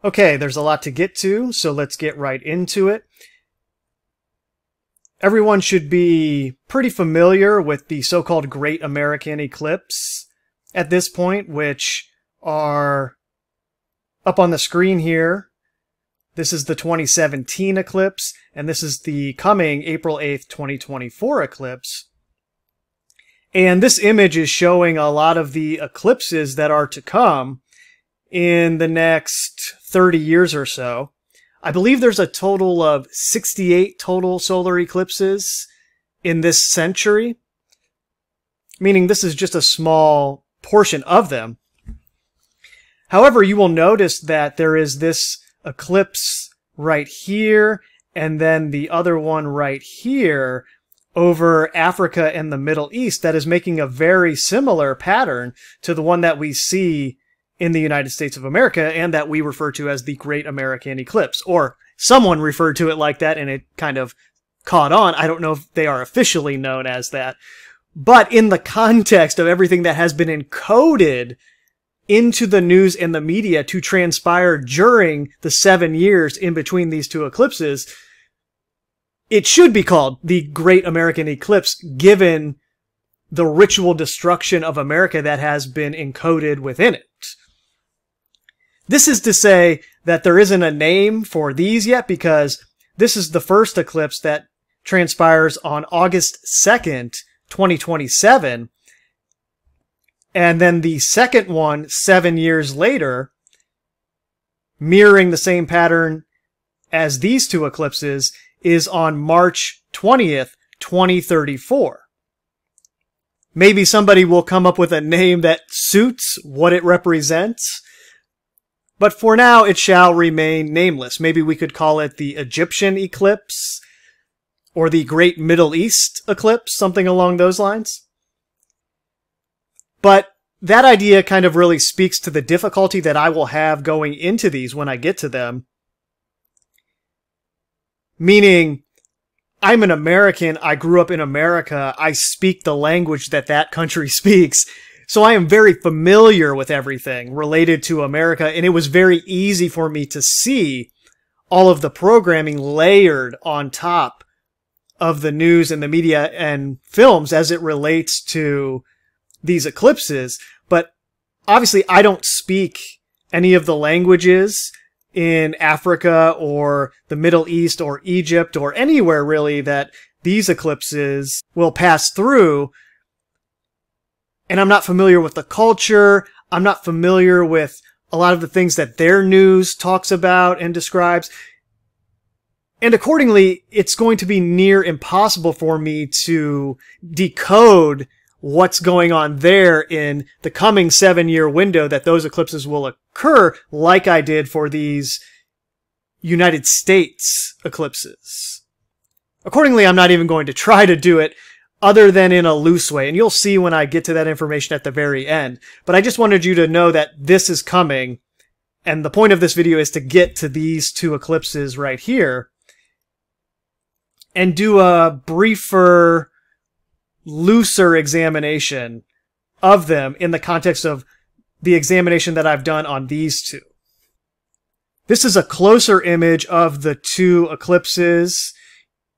Okay, there's a lot to get to, so let's get right into it. Everyone should be pretty familiar with the so-called Great American Eclipse at this point, which are up on the screen here. This is the 2017 eclipse, and this is the coming April 8th, 2024 eclipse. And this image is showing a lot of the eclipses that are to come in the next 30 years or so. I believe there's a total of 68 total solar eclipses in this century, meaning this is just a small portion of them. However, you will notice that there is this eclipse right here, and then the other one right here over Africa and the Middle East that is making a very similar pattern to the one that we see in the United States of America and that we refer to as the Great American Eclipse. Or someone referred to it like that and it kind of caught on. I don't know if they are officially known as that. But in the context of everything that has been encoded into the news and the media to transpire during the 7 years in between these two eclipses, it should be called the Great American Eclipse, given the ritual destruction of America that has been encoded within it. This is to say that there isn't a name for these yet, because this is the first eclipse that transpires on August 2nd, 2027. And then the second one 7 years later, mirroring the same pattern as these two eclipses, is on March 20th, 2034. Maybe somebody will come up with a name that suits what it represents, but for now it shall remain nameless. Maybe we could call it the Egyptian eclipse, or the Great Middle East eclipse, something along those lines. But that idea kind of really speaks to the difficulty that I will have going into these when I get to them. Meaning, I'm an American, I grew up in America, I speak the language that that country speaks, so I am very familiar with everything related to America, and it was very easy for me to see all of the programming layered on top of the news and the media and films as it relates to these eclipses. But obviously I don't speak any of the languages in Africa or the Middle East or Egypt or anywhere really that these eclipses will pass through. And I'm not familiar with the culture. I'm not familiar with a lot of the things that their news talks about and describes. And accordingly, it's going to be near impossible for me to decode what's going on there in the coming 7-year window that those eclipses will occur, like I did for these United States eclipses. Accordingly, I'm not even going to try to do it other than in a loose way, and you'll see when I get to that information at the very end. But I just wanted you to know that this is coming, and the point of this video is to get to these two eclipses right here and do a briefer, looser examination of them in the context of the examination that I've done on these two. This is a closer image of the two eclipses.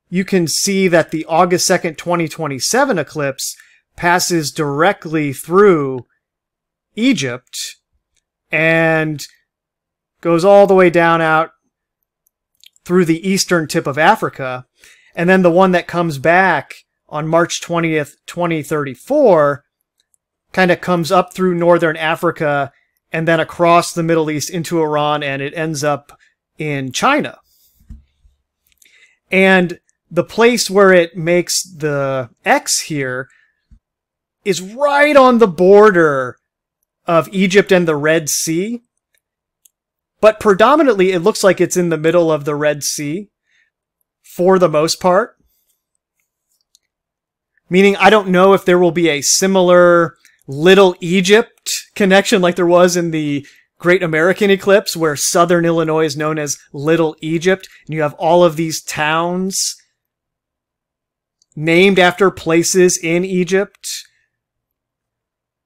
You can see that the August 2nd, 2027 eclipse passes directly through Egypt and goes all the way down out through the eastern tip of Africa. And then the one that comes back on March 20th, 2034 kind of comes up through northern Africa and then across the Middle East into Iran, and it ends up in China. And the place where it makes the X here is right on the border of Egypt and the Red Sea. But predominantly, it looks like it's in the middle of the Red Sea for the most part. Meaning, I don't know if there will be a similar Little Egypt connection like there was in the Great American Eclipse, where southern Illinois is known as Little Egypt, and you have all of these towns named after places in Egypt.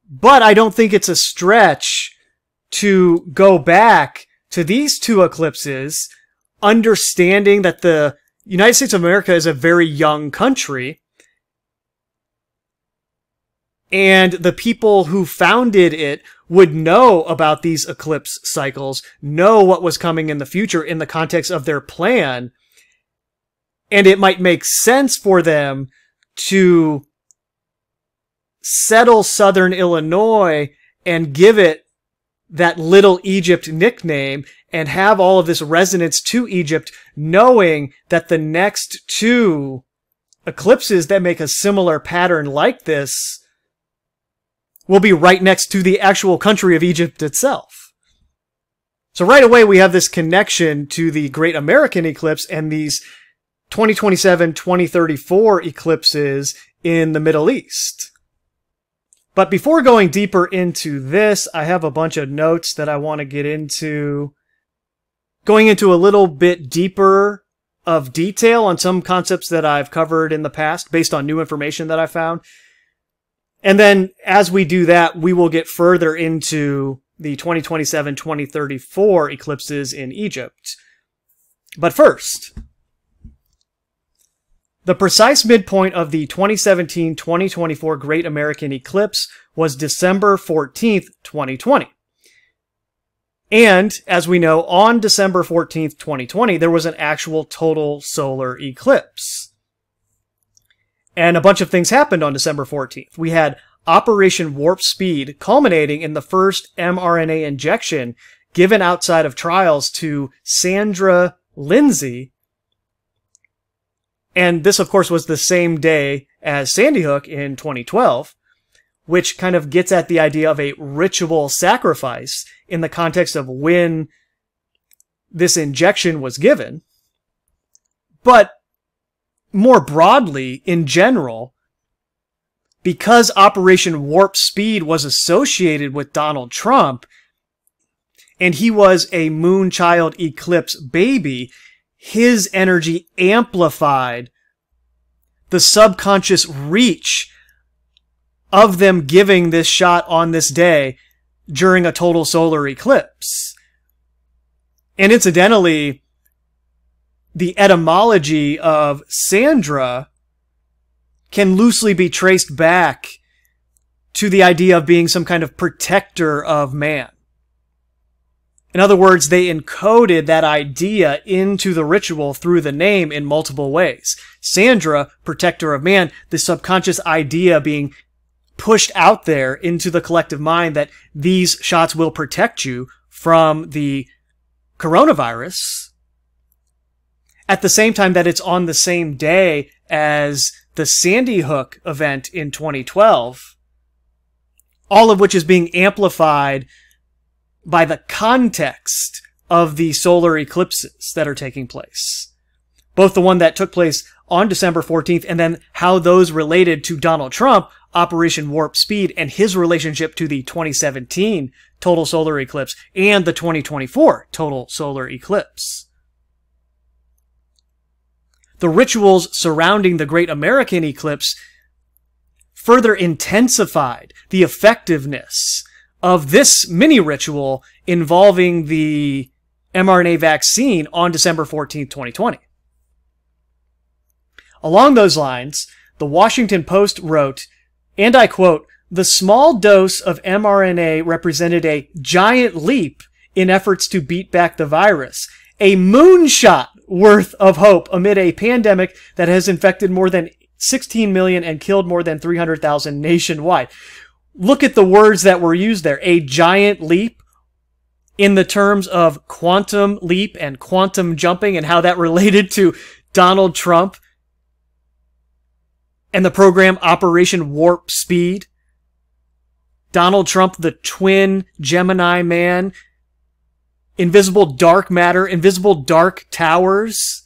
But I don't think it's a stretch to go back to these two eclipses, understanding that the United States of America is a very young country, and the people who founded it would know about these eclipse cycles, know what was coming in the future in the context of their plan, and it might make sense for them to settle southern Illinois and give it that Little Egypt nickname and have all of this resonance to Egypt, knowing that the next two eclipses that make a similar pattern like this will be right next to the actual country of Egypt itself. So right away we have this connection to the Great American Eclipse and these 2027, 2034 eclipses in the Middle East. But before going deeper into this, I have a bunch of notes that I want to get into. Going into a little bit deeper of detail on some concepts that I've covered in the past based on new information that I found. And then as we do that, we will get further into the 2027, 2034 eclipses in Egypt. But first, the precise midpoint of the 2017-2024 Great American Eclipse was December 14th, 2020. And, as we know, on December 14th, 2020, there was an actual total solar eclipse. And a bunch of things happened on December 14th. We had Operation Warp Speed culminating in the first mRNA injection given outside of trials to Sandra Lindsay. And this, of course, was the same day as Sandy Hook in 2012, which kind of gets at the idea of a ritual sacrifice in the context of when this injection was given. But more broadly, in general, because Operation Warp Speed was associated with Donald Trump, and he was a Moonchild Eclipse baby, his energy amplified the subconscious reach of them giving this shot on this day during a total solar eclipse. And incidentally, the etymology of Sandra can loosely be traced back to the idea of being some kind of protector of man. In other words, they encoded that idea into the ritual through the name in multiple ways. Sandra, protector of man, the subconscious idea being pushed out there into the collective mind that these shots will protect you from the coronavirus. At the same time that it's on the same day as the Sandy Hook event in 2012, all of which is being amplified by the context of the solar eclipses that are taking place. Both the one that took place on December 14th and then how those related to Donald Trump, Operation Warp Speed, and his relationship to the 2017 total solar eclipse and the 2024 total solar eclipse. The rituals surrounding the Great American Eclipse further intensified the effectiveness of this mini ritual involving the mRNA vaccine on December 14th, 2020. Along those lines, the Washington Post wrote, and I quote, "The small dose of mRNA represented a giant leap in efforts to beat back the virus, a moonshot worth of hope amid a pandemic that has infected more than 16 million and killed more than 300,000 nationwide." Look at the words that were used there. A giant leap in the terms of quantum leap and quantum jumping and how that related to Donald Trump and the program Operation Warp Speed. Donald Trump, the twin Gemini man, invisible dark matter, invisible dark towers,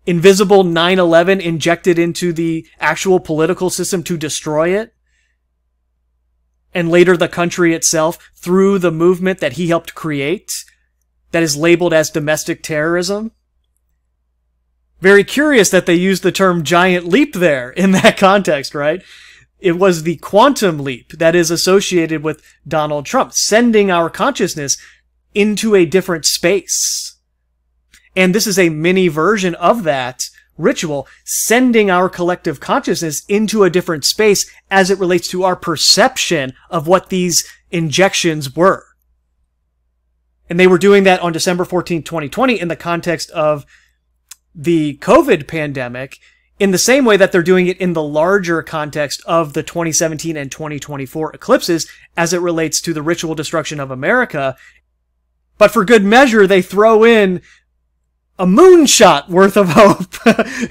invisible 9/11 injected into the actual political system to destroy it, and later the country itself through the movement that he helped create that is labeled as domestic terrorism. Very curious that they used the term giant leap there in that context, right? It was the quantum leap that is associated with Donald Trump, sending our consciousness into a different space. And this is a mini version of that ritual, sending our collective consciousness into a different space as it relates to our perception of what these injections were. And they were doing that on December 14, 2020 in the context of the COVID pandemic, in the same way that they're doing it in the larger context of the 2017 and 2024 eclipses as it relates to the ritual destruction of America. But for good measure, they throw in a moonshot worth of hope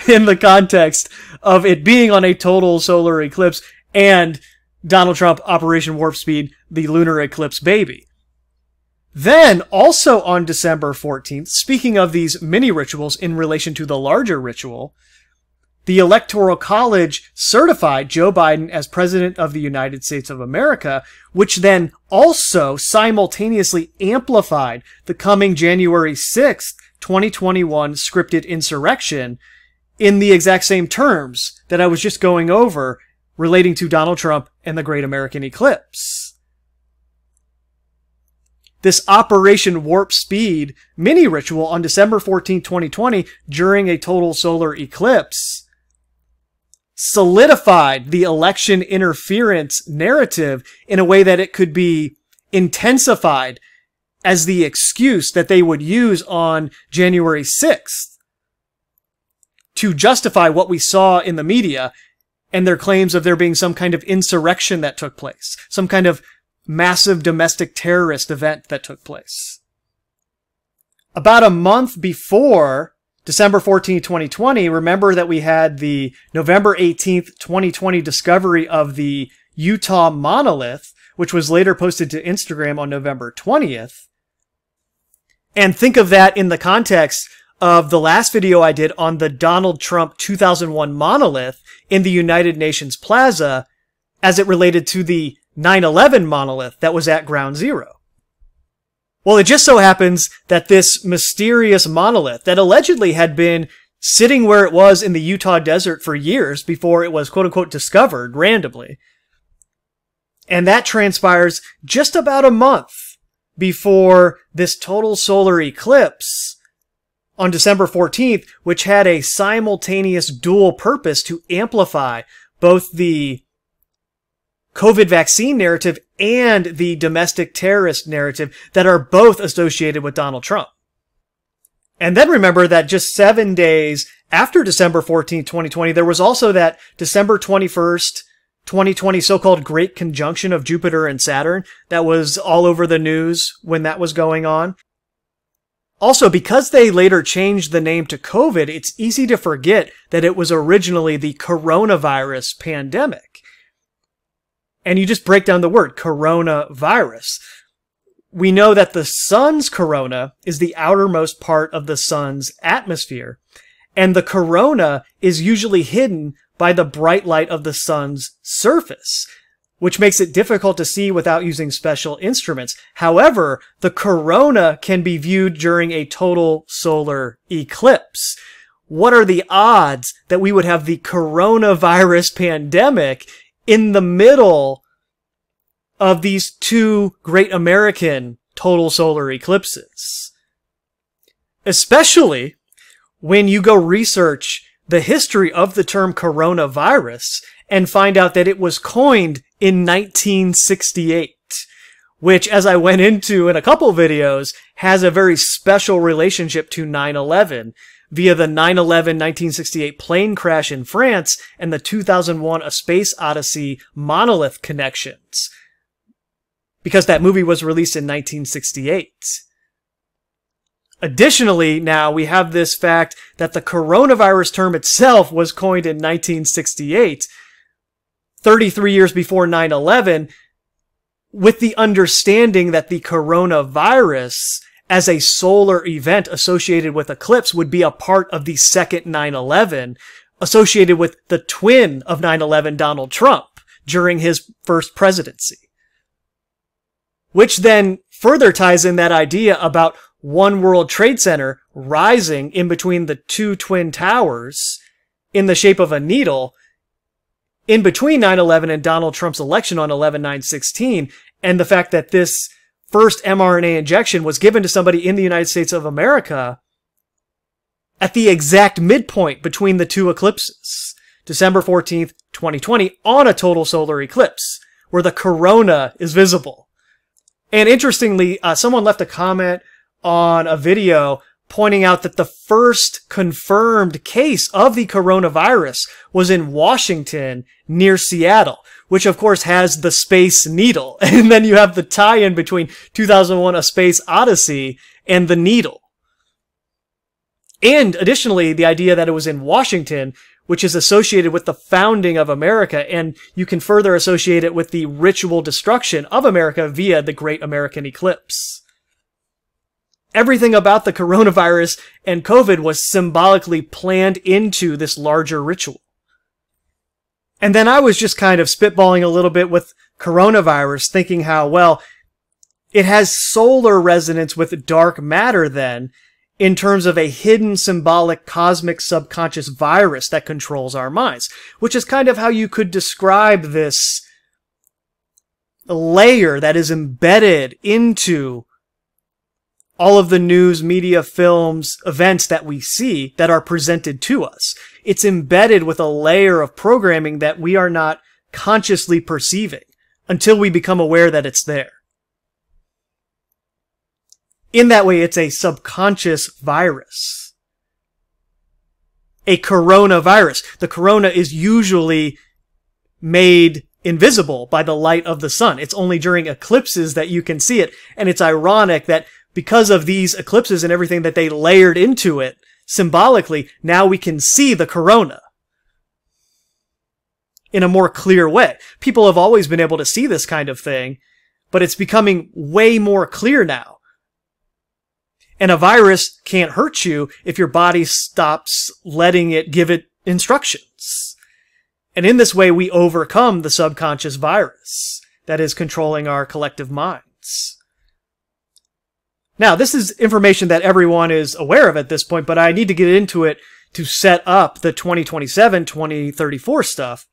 in the context of it being on a total solar eclipse and Donald Trump, Operation Warp Speed, the lunar eclipse baby. Then, also on December 14th, speaking of these mini rituals in relation to the larger ritual, the Electoral College certified Joe Biden as President of the United States of America, which then also simultaneously amplified the coming January 6th, 2021 scripted insurrection in the exact same terms that I was just going over relating to Donald Trump and the Great American Eclipse. This Operation Warp Speed mini ritual on December 14, 2020 during a total solar eclipse solidified the election interference narrative in a way that it could be intensified as the excuse that they would use on January 6th to justify what we saw in the media and their claims of there being some kind of insurrection that took place, some kind of massive domestic terrorist event that took place. About a month before December 14, 2020, remember that we had the November 18th, 2020 discovery of the Utah monolith, which was later posted to Instagram on November 20th. And think of that in the context of the last video I did on the Donald Trump 2001 monolith in the United Nations Plaza as it related to the 9/11 monolith that was at Ground Zero. Well, it just so happens that this mysterious monolith that allegedly had been sitting where it was in the Utah desert for years before it was quote-unquote discovered randomly. And that transpires just about a month before this total solar eclipse on December 14th, which had a simultaneous dual purpose to amplify both the COVID vaccine narrative and the domestic terrorist narrative that are both associated with Donald Trump. And then remember that just 7 days after December 14th, 2020, there was also that December 21st, 2020 so-called Great Conjunction of Jupiter and Saturn that was all over the news when that was going on. Also, because they later changed the name to COVID, it's easy to forget that it was originally the coronavirus pandemic. And you just break down the word, coronavirus. We know that the sun's corona is the outermost part of the sun's atmosphere, and the corona is usually hidden by the bright light of the sun's surface, which makes it difficult to see without using special instruments. However, the corona can be viewed during a total solar eclipse. What are the odds that we would have the coronavirus pandemic in the middle of these two great American total solar eclipses? Especially when you go research the history of the term coronavirus and find out that it was coined in 1968, which, as I went into in a couple videos, has a very special relationship to 9/11 via the 9/11 1968 plane crash in France and the 2001 A Space Odyssey monolith connections, because that movie was released in 1968. Additionally, now we have this fact that the coronavirus term itself was coined in 1968, 33 years before 9/11, with the understanding that the coronavirus as a solar event associated with eclipse would be a part of the second 9/11, associated with the twin of 9/11, Donald Trump, during his first presidency. Which then further ties in that idea about One World Trade Center rising in between the two twin towers in the shape of a needle in between 9/11 and Donald Trump's election on 11/9/16, and the fact that this first mRNA injection was given to somebody in the United States of America at the exact midpoint between the two eclipses, December 14th, 2020, on a total solar eclipse, where the corona is visible. And interestingly, someone left a comment on a video pointing out that the first confirmed case of the coronavirus was in Washington near Seattle, which of course has the Space Needle. And then you have the tie-in between 2001: A Space Odyssey and the needle. And additionally, the idea that it was in Washington, which is associated with the founding of America, and you can further associate it with the ritual destruction of America via the Great American Eclipse. Everything about the coronavirus and COVID was symbolically planned into this larger ritual. And then I was just kind of spitballing a little bit with coronavirus, thinking how, well, it has solar resonance with dark matter then, in terms of a hidden symbolic cosmic subconscious virus that controls our minds, which is kind of how you could describe this layer that is embedded into all of the news, media, films, events that we see that are presented to us. It's embedded with a layer of programming that we are not consciously perceiving until we become aware that it's there. In that way, it's a subconscious virus. A coronavirus. The corona is usually made invisible by the light of the sun. It's only during eclipses that you can see it. And it's ironic that because of these eclipses and everything that they layered into it, symbolically, now we can see the corona in a more clear way. People have always been able to see this kind of thing, but it's becoming way more clear now. And a virus can't hurt you if your body stops letting it give it instructions. And in this way, we overcome the subconscious virus that is controlling our collective minds. Now, this is information that everyone is aware of at this point, but I need to get into it to set up the 2027, 2034 stuff.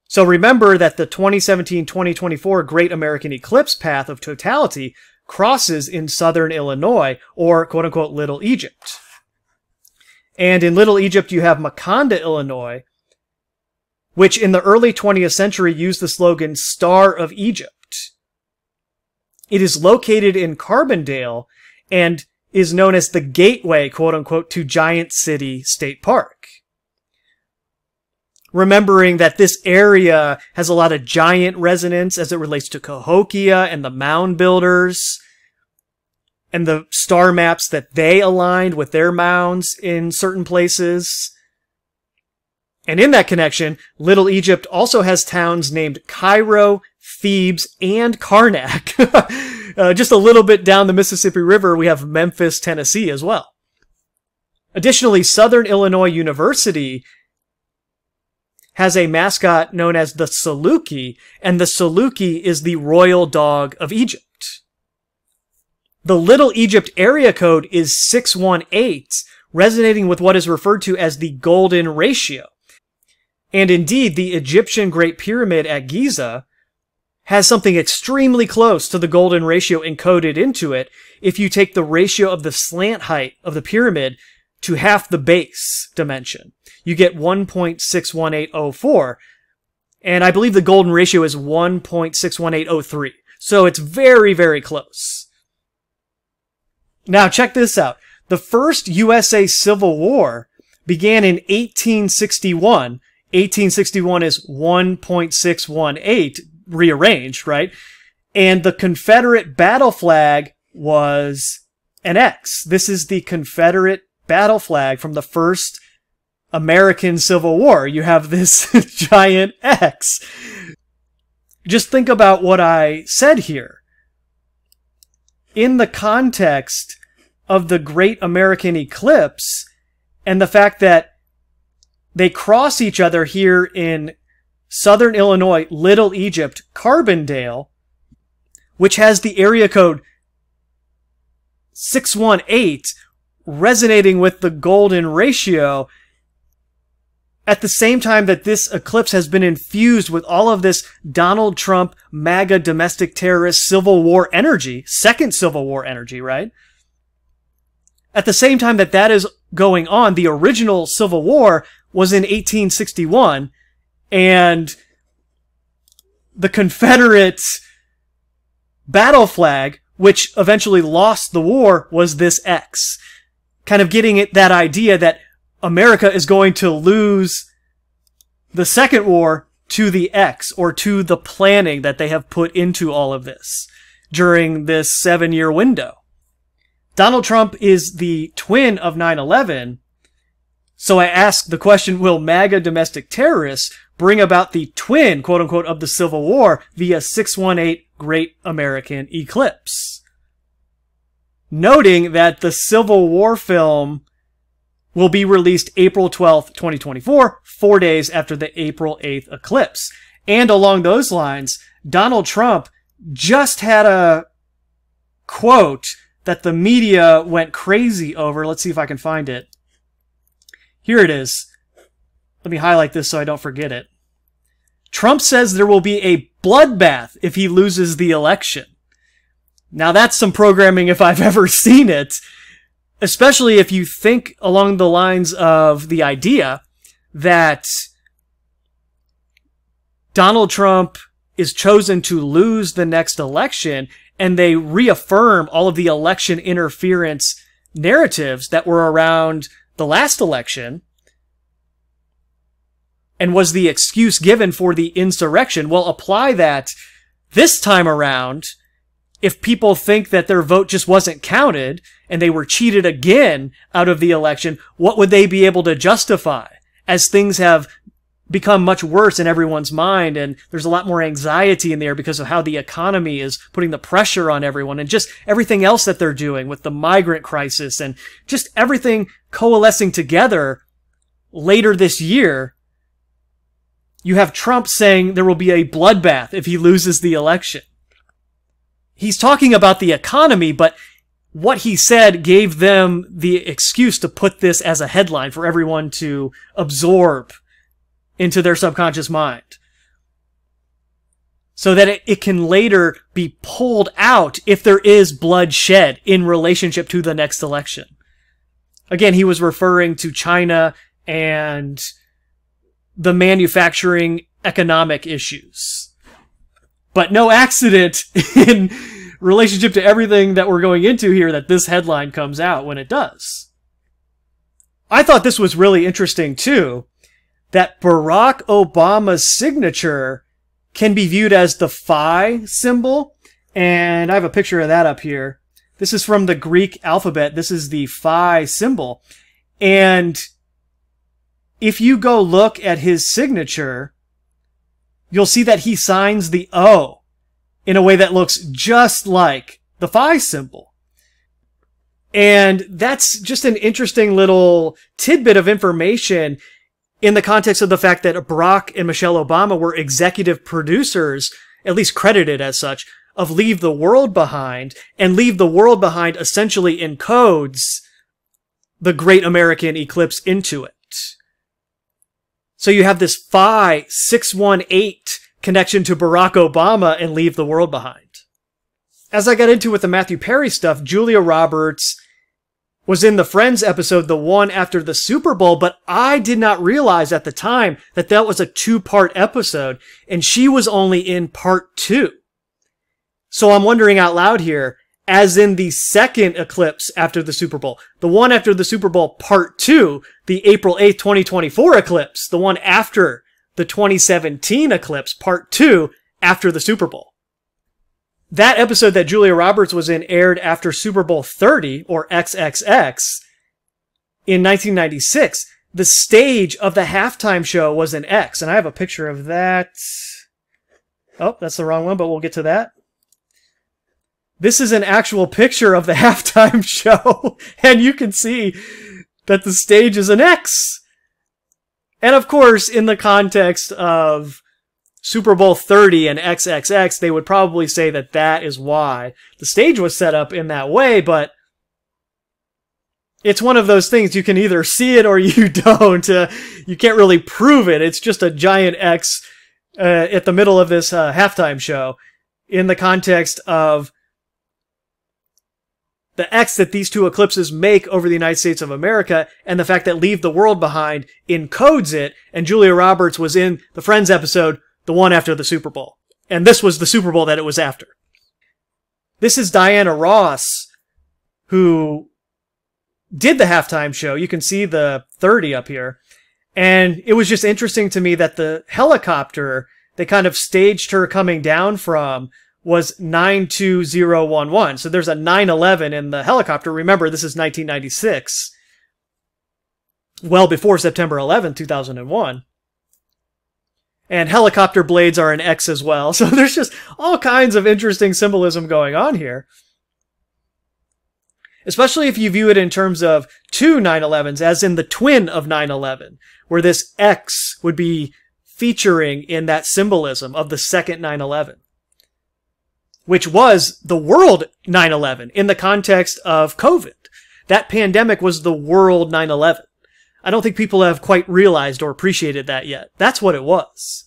So remember that the 2017-2024 Great American Eclipse path of totality crosses in southern Illinois, or quote-unquote Little Egypt. And in Little Egypt, you have Maconda, Illinois, which in the early 20th century used the slogan Star of Egypt. It is located in Carbondale and is known as the gateway, quote-unquote, to Giant City State Park. Remembering that this area has a lot of giant resonance as it relates to Cahokia and the mound builders and the star maps that they aligned with their mounds in certain places. And in that connection, Little Egypt also has towns named Cairo, Thebes, and Karnak. Just a little bit down the Mississippi River, we have Memphis, Tennessee as well. Additionally, Southern Illinois University has a mascot known as the Saluki, and the Saluki is the royal dog of Egypt. The Little Egypt area code is 618, resonating with what is referred to as the golden ratio. And indeed, the Egyptian Great Pyramid at Giza has something extremely close to the golden ratio encoded into it if you take the ratio of the slant height of the pyramid to half the base dimension. You get 1.61804, and I believe the golden ratio is 1.61803. So it's very, very close. Now check this out. The first USA Civil War began in 1861. 1861 is 1.618 rearranged, right? And the Confederate battle flag was an X. This is the Confederate battle flag from the first American Civil War. You have this giant X. Just think about what I said here. In the context of the Great American Eclipse and the fact that they cross each other here in Southern Illinois, Little Egypt, Carbondale, which has the area code 618, resonating with the golden ratio. at the same time that this eclipse has been infused with all of this Donald Trump, MAGA, domestic terrorist, Civil War energy, second Civil War energy, right? At the same time that that is going on, the original Civil War was in 1861, and the Confederate battle flag, which eventually lost the war, was this X. Kind of getting at that idea that America is going to lose the Second War to the X, or to the planning that they have put into all of this during this 7-year window. Donald Trump is the twin of 9/11, so I ask the question, will MAGA domestic terrorists bring about the twin, quote-unquote, of the Civil War via 618 Great American Eclipse? Noting that the Civil War film will be released April 12th, 2024, 4 days after the April 8th eclipse. And along those lines, Donald Trump just had a quote that the media went crazy over. Let's see if I can find it. Here it is. Let me highlight this so I don't forget it. Trump says there will be a bloodbath if he loses the election. Now that's some programming if I've ever seen it. Especially if you think along the lines of the idea that Donald Trump is chosen to lose the next election, and they reaffirm all of the election interference narratives that were around the last election, and was the excuse given for the insurrection. Well, apply that this time around. If people think that their vote just wasn't counted and they were cheated again out of the election, what would they be able to justify? As things have become much worse in everyone's mind, and there's a lot more anxiety in there because of how the economy is putting the pressure on everyone, and just everything else that they're doing with the migrant crisis, and just everything coalescing together later this year. You have Trump saying there will be a bloodbath if he loses the election. He's talking about the economy, but what he said gave them the excuse to put this as a headline for everyone to absorb into their subconscious mind, so that it can later be pulled out if there is bloodshed in relationship to the next election. Again, he was referring to China and the manufacturing economic issues. But no accident in relationship to everything that we're going into here that this headline comes out when it does. I thought this was really interesting too, that Barack Obama's signature can be viewed as the phi symbol. And I have a picture of that up here. This is from the Greek alphabet. This is the phi symbol. And if you go look at his signature, you'll see that he signs the O in a way that looks just like the phi symbol. And that's just an interesting little tidbit of information in the context of the fact that Barack and Michelle Obama were executive producers, at least credited as such, of Leave the World Behind, and Leave the World Behind essentially encodes the Great American Eclipse into it. So you have this phi 618 connection to Barack Obama and Leave the World Behind. As I got into with the Matthew Perry stuff, Julia Roberts was in the Friends episode, the one after the Super Bowl, but I did not realize at the time that that was a 2-part episode, and she was only in part 2. So I'm wondering out loud here, as in the second eclipse after the Super Bowl, the one after the Super Bowl part 2, the April 8th, 2024 eclipse, the one after the 2017 eclipse, part 2, after the Super Bowl. That episode that Julia Roberts was in aired after Super Bowl 30, or XXX, in 1996. The stage of the halftime show was an X, and I have a picture of that. Oh, that's the wrong one, but we'll get to that. This is an actual picture of the halftime show, and you can see that the stage is an X. And of course, in the context of Super Bowl 30 and XXX, they would probably say that that is why the stage was set up in that way, but it's one of those things, you can either see it or you don't. You can't really prove it. It's just a giant X at the middle of this halftime show in the context of the X that these two eclipses make over the United States of America, and the fact that Leave the World Behind encodes it, and Julia Roberts was in the Friends episode, the one after the Super Bowl. And this was the Super Bowl that it was after. This is Diana Ross, who did the halftime show. You can see the 30 up here. And it was just interesting to me that the helicopter they kind of staged her coming down from was 92011. So there's a 911 in the helicopter. Remember, this is 1996. Well before September 11, 2001. And helicopter blades are an X as well. So there's just all kinds of interesting symbolism going on here. Especially if you view it in terms of two 911s, as in the twin of 911, where this X would be featuring in that symbolism of the second 911, which was the world 911 in the context of COVID. That pandemic was the world 9/11. I don't think people have quite realized or appreciated that yet. That's what it was.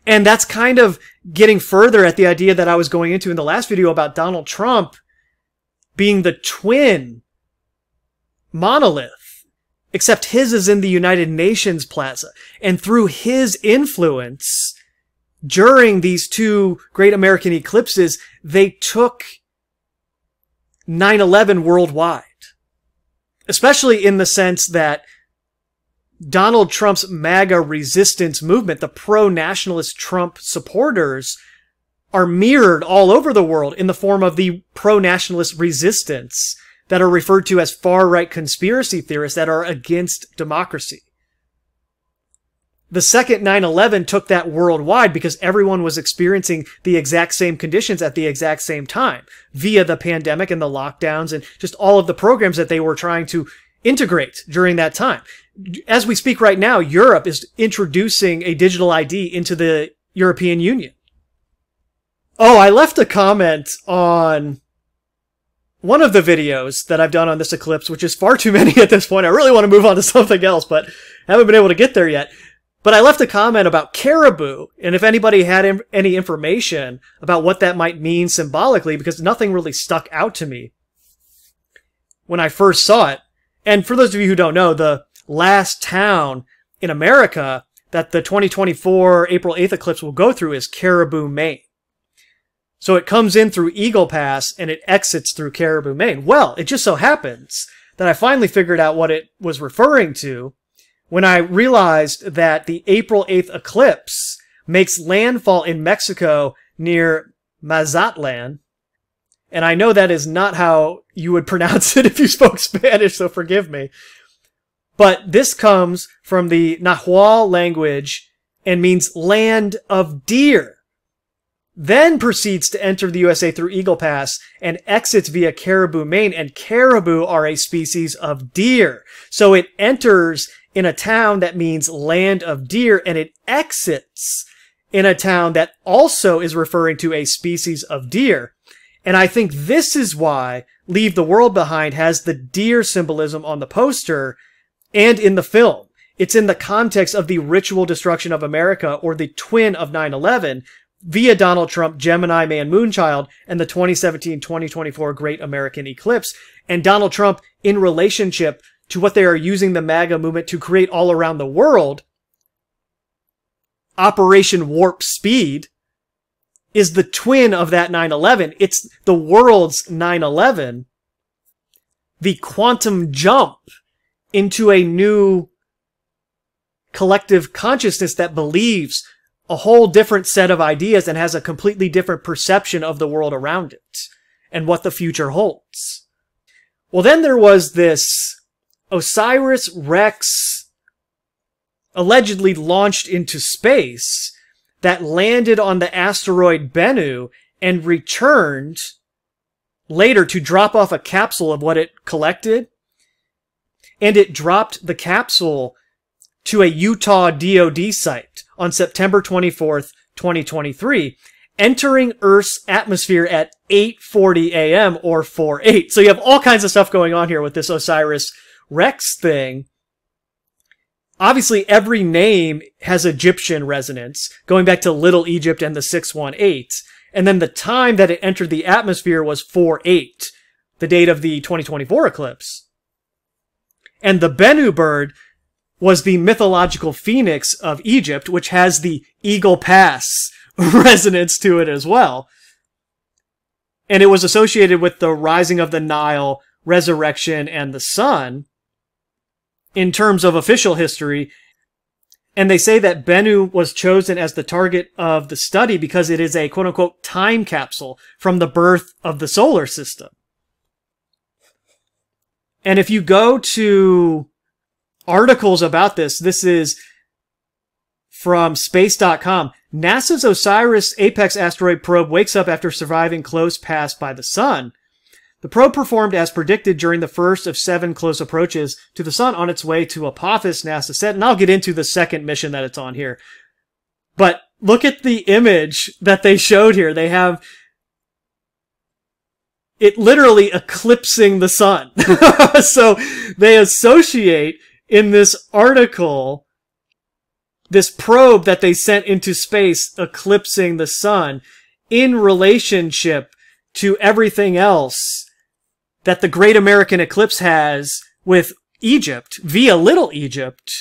And that's kind of getting further at the idea that I was going into in the last video about Donald Trump being the twin monolith, except his is in the United Nations Plaza. And through his influence, during these two great American eclipses, they took 9/11 worldwide. Especially in the sense that Donald Trump's MAGA resistance movement, the pro-nationalist Trump supporters, are mirrored all over the world in the form of the pro-nationalist resistance that are referred to as far-right conspiracy theorists that are against democracy. The second 9/11 took that worldwide because everyone was experiencing the exact same conditions at the exact same time via the pandemic and the lockdowns and just all of the programs that they were trying to integrate during that time. As we speak right now, Europe is introducing a digital ID into the European Union. Oh, I left a comment on one of the videos that I've done on this eclipse, which is far too many at this point. I really want to move on to something else, but haven't been able to get there yet. But I left a comment about caribou, and if anybody had any information about what that might mean symbolically, because nothing really stuck out to me when I first saw it. And for those of you who don't know, the last town in America that the 2024 April 8th eclipse will go through is Caribou, Maine. So it comes in through Eagle Pass and it exits through Caribou, Maine. Well, it just so happens that I finally figured out what it was referring to when I realized that the April 8th eclipse makes landfall in Mexico near Mazatlan. And I know that is not how you would pronounce it if you spoke Spanish, so forgive me. But this comes from the Nahuatl language and means land of deer. Then proceeds to enter the USA through Eagle Pass and exits via Caribou, Maine. And caribou are a species of deer. So it enters in a town that means land of deer, and it exits in a town that also is referring to a species of deer. And I think this is why Leave the World Behind has the deer symbolism on the poster and in the film. It's in the context of the ritual destruction of America, or the twin of 9/11, via Donald Trump, Gemini Man Moonchild, and the 2017-2024 Great American Eclipse. And Donald Trump in relationship to what they are using the MAGA movement to create all around the world, Operation Warp Speed, is the twin of that 9/11. It's the world's 9/11, the quantum jump into a new collective consciousness that believes a whole different set of ideas and has a completely different perception of the world around it and what the future holds. Well, then there was this Osiris Rex allegedly launched into space that landed on the asteroid Bennu and returned later to drop off a capsule of what it collected. And it dropped the capsule to a Utah DoD site on September 24th, 2023. entering Earth's atmosphere at 8:40 a.m. or 4:08. So you have all kinds of stuff going on here with this Osiris-Rex thing. Obviously, every name has Egyptian resonance, going back to Little Egypt and the 618. And then the time that it entered the atmosphere was 4:08, the date of the 2024 eclipse. And the Bennu bird was the mythological phoenix of Egypt, which has the Eagle Pass resonance to it as well. And it was associated with the rising of the Nile, resurrection, and the sun in terms of official history. And they say that Bennu was chosen as the target of the study because it is a quote-unquote time capsule from the birth of the solar system. And if you go to articles about this, this is from space.com. NASA's OSIRIS Apex asteroid probe wakes up after surviving close pass by the sun. The probe performed as predicted during the first of 7 close approaches to the sun on its way to Apophis, NASA said. And I'll get into the second mission that it's on here. But look at the image that they showed here. They have it literally eclipsing the sun. So they associate in this article this probe that they sent into space eclipsing the sun in relationship to everything else that the Great American Eclipse has with Egypt via Little Egypt.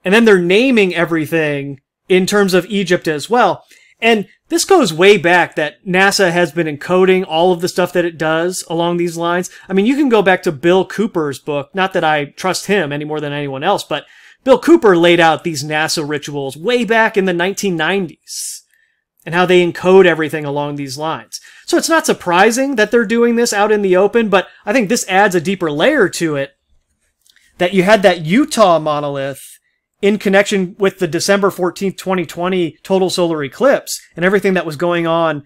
And then they're naming everything in terms of Egypt as well. And this goes way back that NASA has been encoding all of the stuff that it does along these lines. I mean, you can go back to Bill Cooper's book. Not that I trust him any more than anyone else, but Bill Cooper laid out these NASA rituals way back in the 1990s and how they encode everything along these lines. So it's not surprising that they're doing this out in the open, but I think this adds a deeper layer to it, that you had that Utah monolith in connection with the December 14th, 2020 total solar eclipse and everything that was going on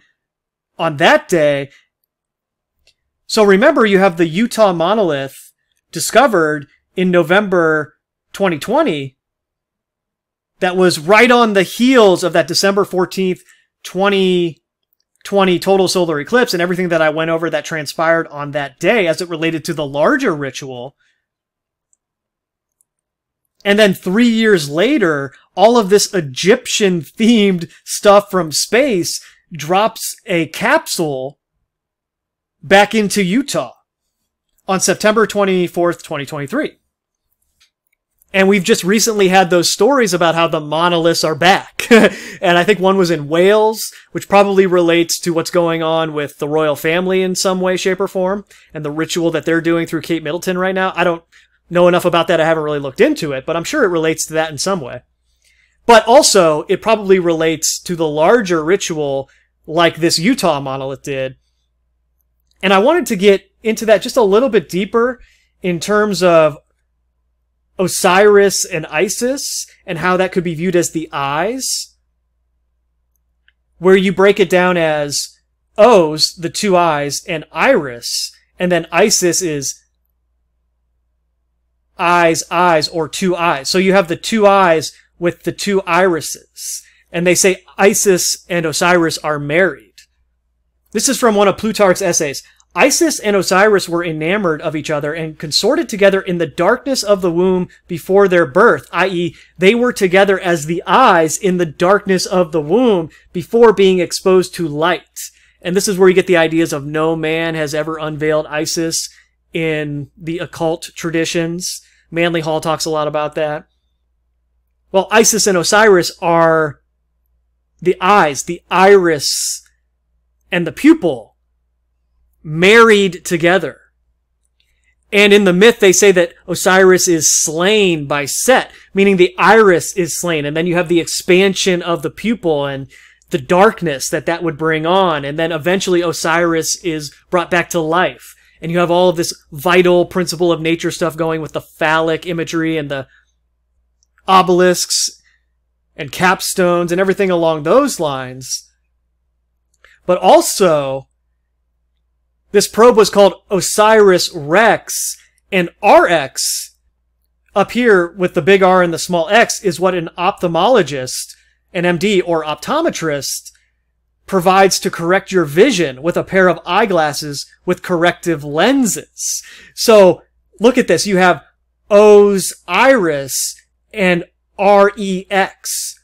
that day. So remember, you have the Utah monolith discovered in November 2020 that was right on the heels of that December 14th, 2020 total solar eclipse and everything that I went over that transpired on that day as it related to the larger ritual. And then 3 years later, all of this Egyptian-themed stuff from space drops a capsule back into Utah on September 24th, 2023. And we've just recently had those stories about how the monoliths are back. And I think one was in Wales, which probably relates to what's going on with the royal family in some way, shape, or form, and the ritual that they're doing through Cape Middleton right now. I don't know enough about that. I haven't really looked into it, but I'm sure it relates to that in some way. But also, it probably relates to the larger ritual like this Utah monolith did. And I wanted to get into that just a little bit deeper in terms of Osiris and Isis and how that could be viewed as the eyes, where you break it down as O's, the 2 eyes, and Iris, and then Isis is eyes, or 2 eyes. So you have the 2 eyes with the 2 irises. And they say Isis and Osiris are married. This is from one of Plutarch's essays. Isis and Osiris were enamored of each other and consorted together in the darkness of the womb before their birth, i.e., they were together as the eyes in the darkness of the womb before being exposed to light. And this is where you get the ideas of no man has ever unveiled Isis in the occult traditions. Manly Hall talks a lot about that. Well, Isis and Osiris are the eyes, the iris, and the pupil married together. And in the myth, they say that Osiris is slain by Set, meaning the iris is slain. And then you have the expansion of the pupil and the darkness that would bring on. And then eventually Osiris is brought back to life. And you have all of this vital principle of nature stuff going with the phallic imagery and the obelisks and capstones and everything along those lines. But also, this probe was called Osiris-Rex, and RX, up here with the big R and the small x, is what an ophthalmologist, an MD or optometrist, provides to correct your vision with a pair of eyeglasses with corrective lenses. So look at this. You have O's iris and REX,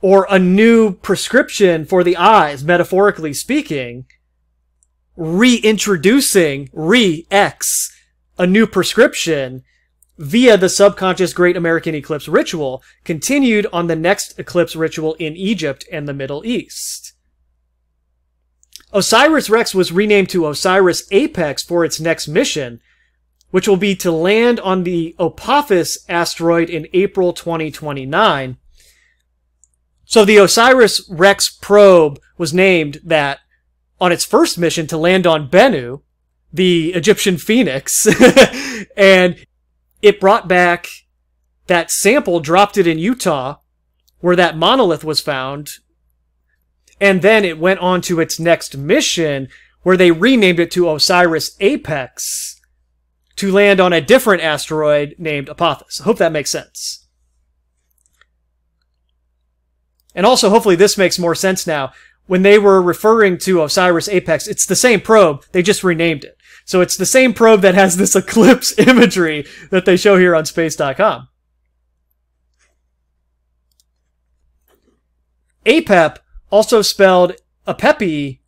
or a new prescription for the eyes, metaphorically speaking, reintroducing REX, a new prescription, via the subconscious Great American Eclipse ritual, continued on the next eclipse ritual in Egypt and the Middle East. OSIRIS-REx was renamed to OSIRIS-APEX for its next mission, which will be to land on the Apophis asteroid in April 2029. So the OSIRIS-REx probe was named that on its first mission to land on Bennu, the Egyptian phoenix, and it brought back that sample, dropped it in Utah, where that monolith was found, and then it went on to its next mission, where they renamed it to OSIRIS-APEX, to land on a different asteroid named Apophis. I hope that makes sense. And also, hopefully this makes more sense now. When they were referring to OSIRIS-APEX, it's the same probe, they just renamed it. So it's the same probe that has this eclipse imagery that they show here on space.com. Apep, also spelled Apepi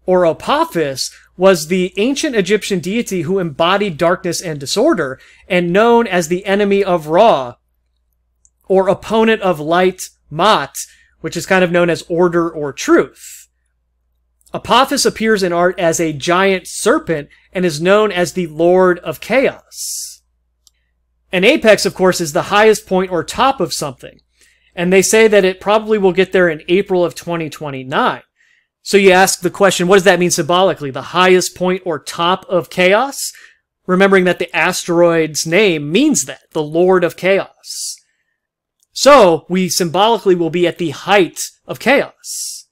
or Apophis, was the ancient Egyptian deity who embodied darkness and disorder, and known as the enemy of Ra, or opponent of light, Mat, which is kind of known as order or truth. Apophis appears in art as a giant serpent and is known as the Lord of Chaos. An apex, of course, is the highest point or top of something, and they say that it probably will get there in April of 2029. So you ask the question, what does that mean symbolically? The highest point or top of chaos? Remembering that the asteroid's name means that, the Lord of Chaos. So we symbolically will be at the height of chaos.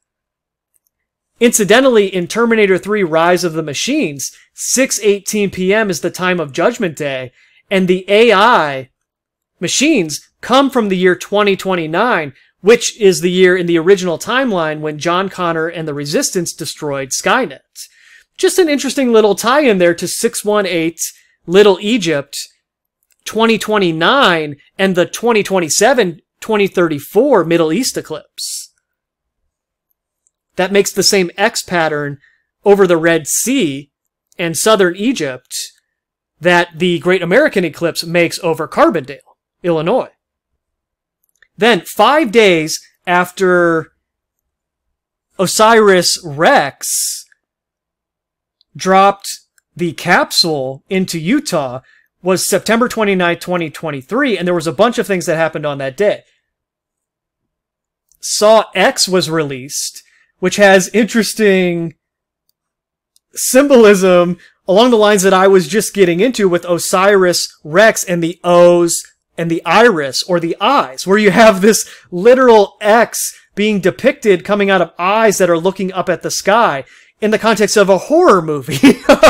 Incidentally, in Terminator 3 Rise of the Machines, 6:18 p.m. is the time of Judgment Day, and the AI machines come from the year 2029, which is the year in the original timeline when John Connor and the Resistance destroyed Skynet. Just an interesting little tie-in there to 618 Little Egypt 2029 and the 2027-2034 Middle East eclipse. That makes the same X pattern over the Red Sea and southern Egypt that the Great American Eclipse makes over Carbondale, Illinois. Then, 5 days after OSIRIS-REx dropped the capsule into Utah was September 29, 2023, and there was a bunch of things that happened on that day. SAW-X was released, which has interesting symbolism along the lines that I was just getting into with OSIRIS-REx and the O's and the iris, or the eyes, where you have this literal X being depicted coming out of eyes that are looking up at the sky in the context of a horror movie,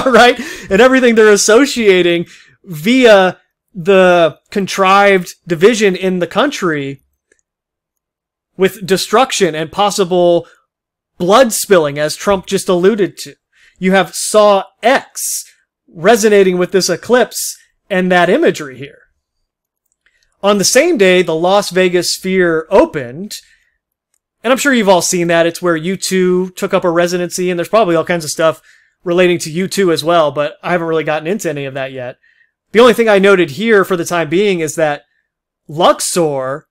right? And everything they're associating via the contrived division in the country with destruction and possible blood spilling, as Trump just alluded to. You have SAW-X resonating with this eclipse and that imagery here. On the same day, the Las Vegas Sphere opened, and I'm sure you've all seen that. It's where U2 took up a residency, and there's probably all kinds of stuff relating to U2 as well, but I haven't really gotten into any of that yet. The only thing I noted here for the time being is that Luxor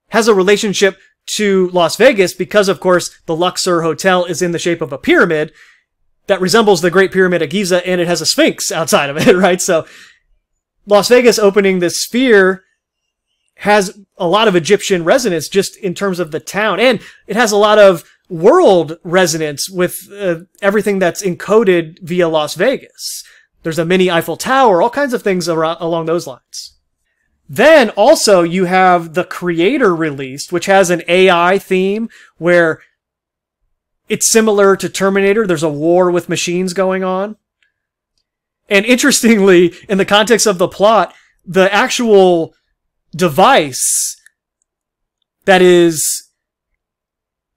has a relationship to Las Vegas because, of course, the Luxor Hotel is in the shape of a pyramid that resembles the Great Pyramid of Giza, and it has a sphinx outside of it, right? So Las Vegas opening this sphere has a lot of Egyptian resonance just in terms of the town, and it has a lot of world resonance with everything that's encoded via Las Vegas. There's a mini Eiffel Tower, all kinds of things along those lines. Then also you have The Creator released, which has an AI theme where it's similar to Terminator. There's a war with machines going on. And interestingly, in the context of the plot, the actual device that is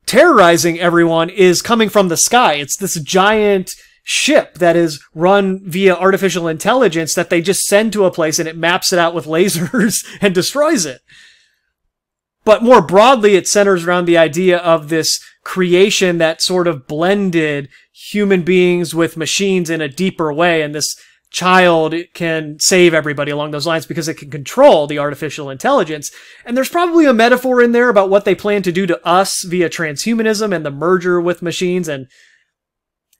terrorizing everyone is coming from the sky. It's this giant ship that is run via artificial intelligence that they just send to a place and it maps it out with lasers and destroys it. But more broadly, it centers around the idea of this creation that sort of blended human beings with machines in a deeper way. And this child can save everybody along those lines because it can control the artificial intelligence. And there's probably a metaphor in there about what they plan to do to us via transhumanism and the merger with machines, and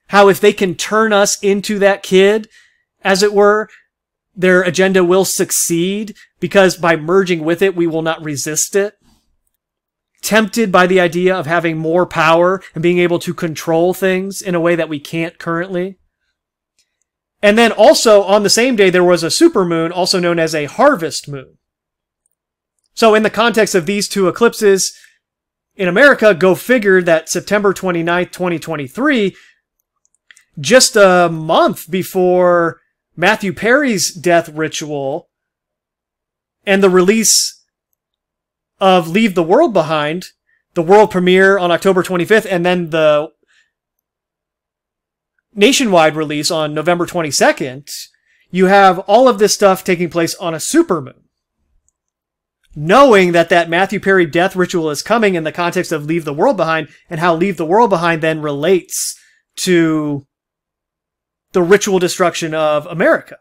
how if they can turn us into that kid, as it were, their agenda will succeed because by merging with it, we will not resist it. Tempted by the idea of having more power and being able to control things in a way that we can't currently. And then also on the same day, there was a supermoon, also known as a harvest moon. So in the context of these two eclipses in America, go figure that September 29th, 2023, just a month before Matthew Perry's death ritual and the release of Leave the World Behind, the world premiere on October 25th, and then the nationwide release on November 22nd, you have all of this stuff taking place on a supermoon. Knowing that that Matthew Perry death ritual is coming in the context of Leave the World Behind, and how Leave the World Behind then relates to the ritual destruction of America.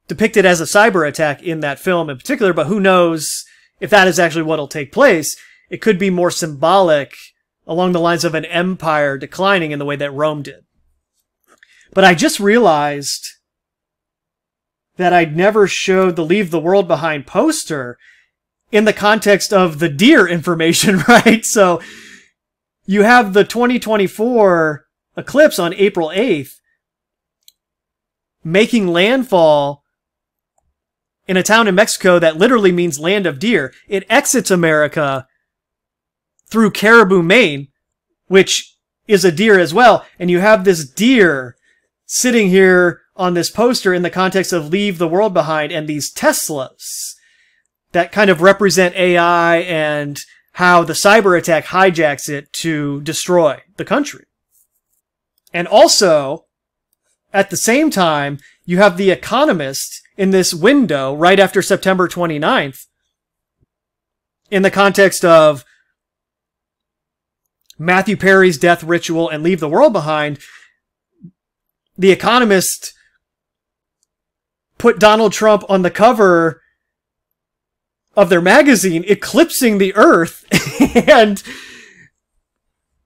Depicted as a cyber attack in that film in particular, but who knows if that is actually what will take place. It could be more symbolic along the lines of an empire declining in the way that Rome did. But I just realized that I'd never showed the Leave the World Behind poster in the context of the deer information, right? So you have the 2024 eclipse on April 8th making landfall in a town in Mexico that literally means land of deer. It exits America through Caribou, Maine, which is a deer as well. And you have this deer sitting here on this poster in the context of Leave the World Behind, and these Teslas that kind of represent AI and how the cyber attack hijacks it to destroy the country. And also, at the same time, you have The Economist in this window right after September 29th in the context of Matthew Perry's death ritual and Leave the World Behind. The Economist put Donald Trump on the cover of their magazine, eclipsing the Earth, and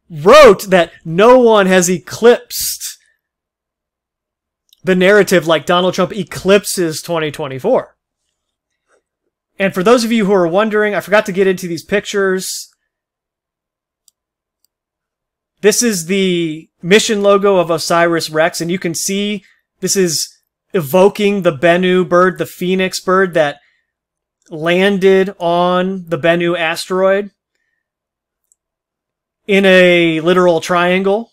wrote that no one has eclipsed the narrative like Donald Trump eclipses 2024. And for those of you who are wondering, I forgot to get into these pictures. This is the mission logo of OSIRIS-REx, and you can see this is evoking the Bennu bird, the phoenix bird that landed on the Bennu asteroid in a literal triangle.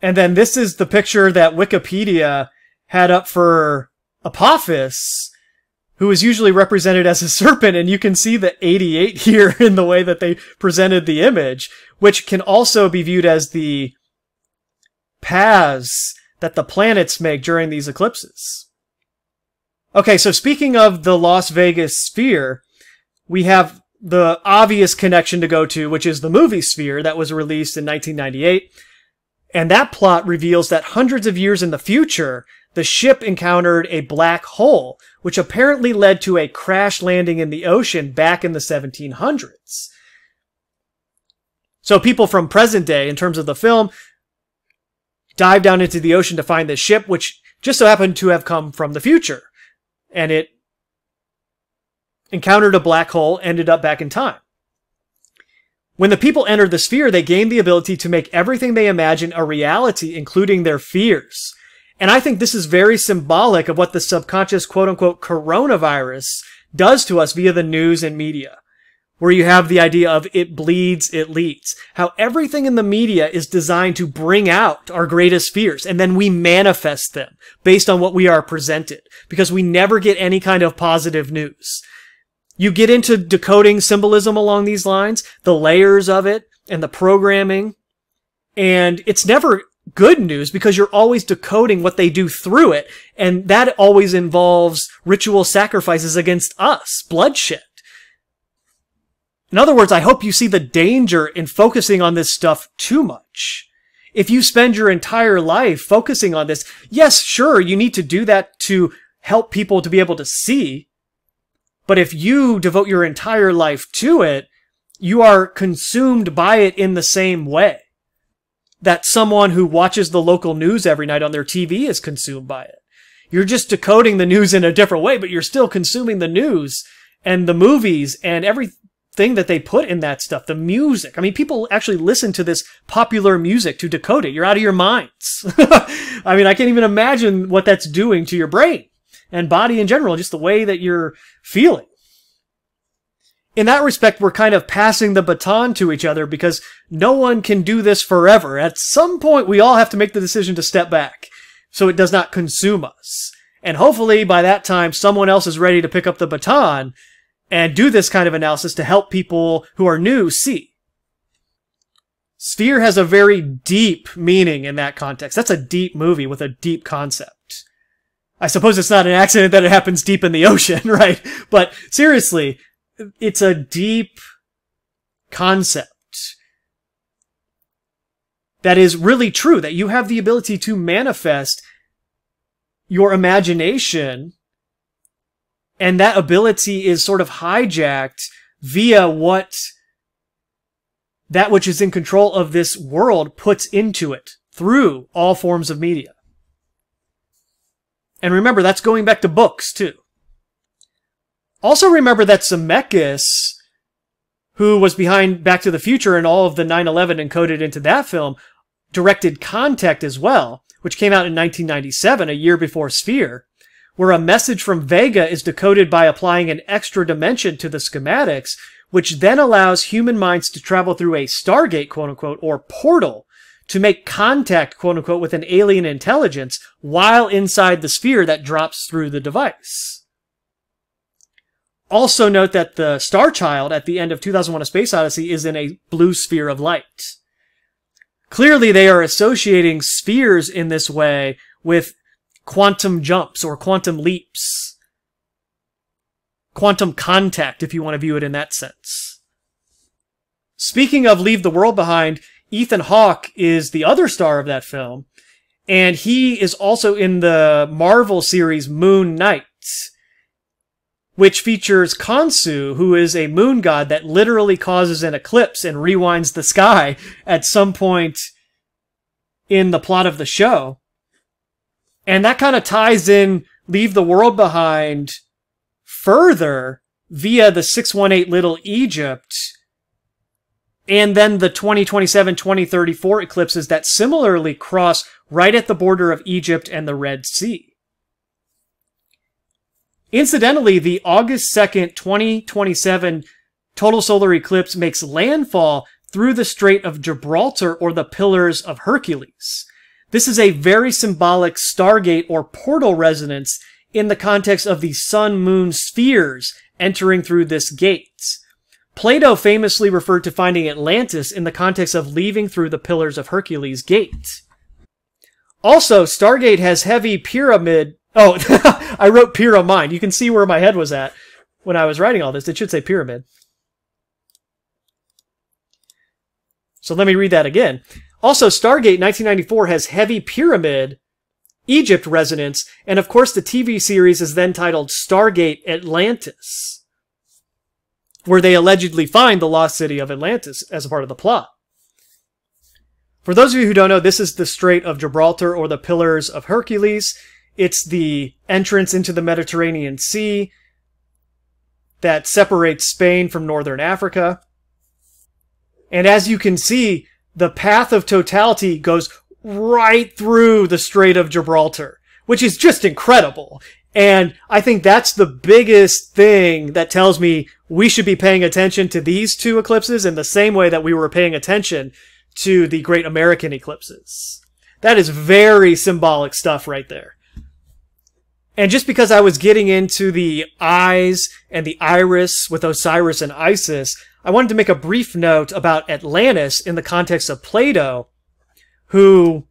And then this is the picture that Wikipedia had up for Apophis, who is usually represented as a serpent, and you can see the 88 here in the way that they presented the image, which can also be viewed as the paths that the planets make during these eclipses. Okay, so speaking of the Las Vegas sphere, we have the obvious connection to go to, which is the movie Sphere that was released in 1998. And that plot reveals that hundreds of years in the future, the ship encountered a black hole, which apparently led to a crash landing in the ocean back in the 1700s. So people from present day, in terms of the film, dive down into the ocean to find this ship, which just so happened to have come from the future. And it encountered a black hole, ended up back in time. When the people entered the sphere, they gained the ability to make everything they imagine a reality, including their fears. And I think this is very symbolic of what the subconscious quote-unquote coronavirus does to us via the news and media, where you have the idea of it bleeds, it leads. How everything in the media is designed to bring out our greatest fears, and then we manifest them based on what we are presented, because we never get any kind of positive news. You get into decoding symbolism along these lines, the layers of it, and the programming. And it's never good news because you're always decoding what they do through it. And that always involves ritual sacrifices against us, bloodshed. In other words, I hope you see the danger in focusing on this stuff too much. If you spend your entire life focusing on this, yes, sure, you need to do that to help people to be able to see. But if you devote your entire life to it, you are consumed by it in the same way that someone who watches the local news every night on their TV is consumed by it. You're just decoding the news in a different way, but you're still consuming the news and the movies and everything that they put in that stuff, the music. I mean, people actually listen to this popular music to decode it. You're out of your minds. I mean, I can't even imagine what that's doing to your brain and body in general, just the way that you're feeling. In that respect, we're kind of passing the baton to each other because no one can do this forever. At some point, we all have to make the decision to step back so it does not consume us. And hopefully, by that time, someone else is ready to pick up the baton and do this kind of analysis to help people who are new see. Sphere has a very deep meaning in that context. That's a deep movie with a deep concept. I suppose it's not an accident that it happens deep in the ocean, right? But seriously, it's a deep concept that is really true, that you have the ability to manifest your imagination. And that ability is sort of hijacked via what that which is in control of this world puts into it through all forms of media. And remember, that's going back to books, too. Also remember that Zemeckis, who was behind Back to the Future and all of the 9/11 encoded into that film, directed Contact as well, which came out in 1997, a year before Sphere, where a message from Vega is decoded by applying an extra dimension to the schematics, which then allows human minds to travel through a Stargate, quote-unquote, or portal, to make contact, quote-unquote, with an alien intelligence while inside the sphere that drops through the device. Also note that the Star Child at the end of 2001: A Space Odyssey is in a blue sphere of light. Clearly, they are associating spheres in this way with quantum jumps or quantum leaps. Quantum contact, if you want to view it in that sense. Speaking of Leave the World Behind, Ethan Hawke is the other star of that film, and he is also in the Marvel series Moon Knight, which features Khonsu, who is a moon god that literally causes an eclipse and rewinds the sky at some point in the plot of the show. And that kind of ties in Leave the World Behind further via the 618 Little Egypt and then the 2027-2034 eclipses that similarly cross right at the border of Egypt and the Red Sea. Incidentally, the August 2nd, 2027 total solar eclipse makes landfall through the Strait of Gibraltar or the Pillars of Hercules. This is a very symbolic Stargate or portal resonance in the context of the sun-moon spheres entering through this gate. Plato famously referred to finding Atlantis in the context of leaving through the Pillars of Hercules gate. Also, Stargate has heavy pyramid... Oh, I wrote pyramid. You can see where my head was at when I was writing all this. It should say pyramid. So let me read that again. Also, Stargate 1994 has heavy pyramid Egypt resonance, and of course the TV series is then titled Stargate Atlantis, where they allegedly find the lost city of Atlantis as a part of the plot. For those of you who don't know, this is the Strait of Gibraltar or the Pillars of Hercules. It's the entrance into the Mediterranean Sea that separates Spain from northern Africa. And as you can see, the path of totality goes right through the Strait of Gibraltar, which is just incredible. And I think that's the biggest thing that tells me we should be paying attention to these two eclipses in the same way that we were paying attention to the Great American eclipses. That is very symbolic stuff right there. And just because I was getting into the eyes and the iris with Osiris and Isis, I wanted to make a brief note about Atlantis in the context of Plato, who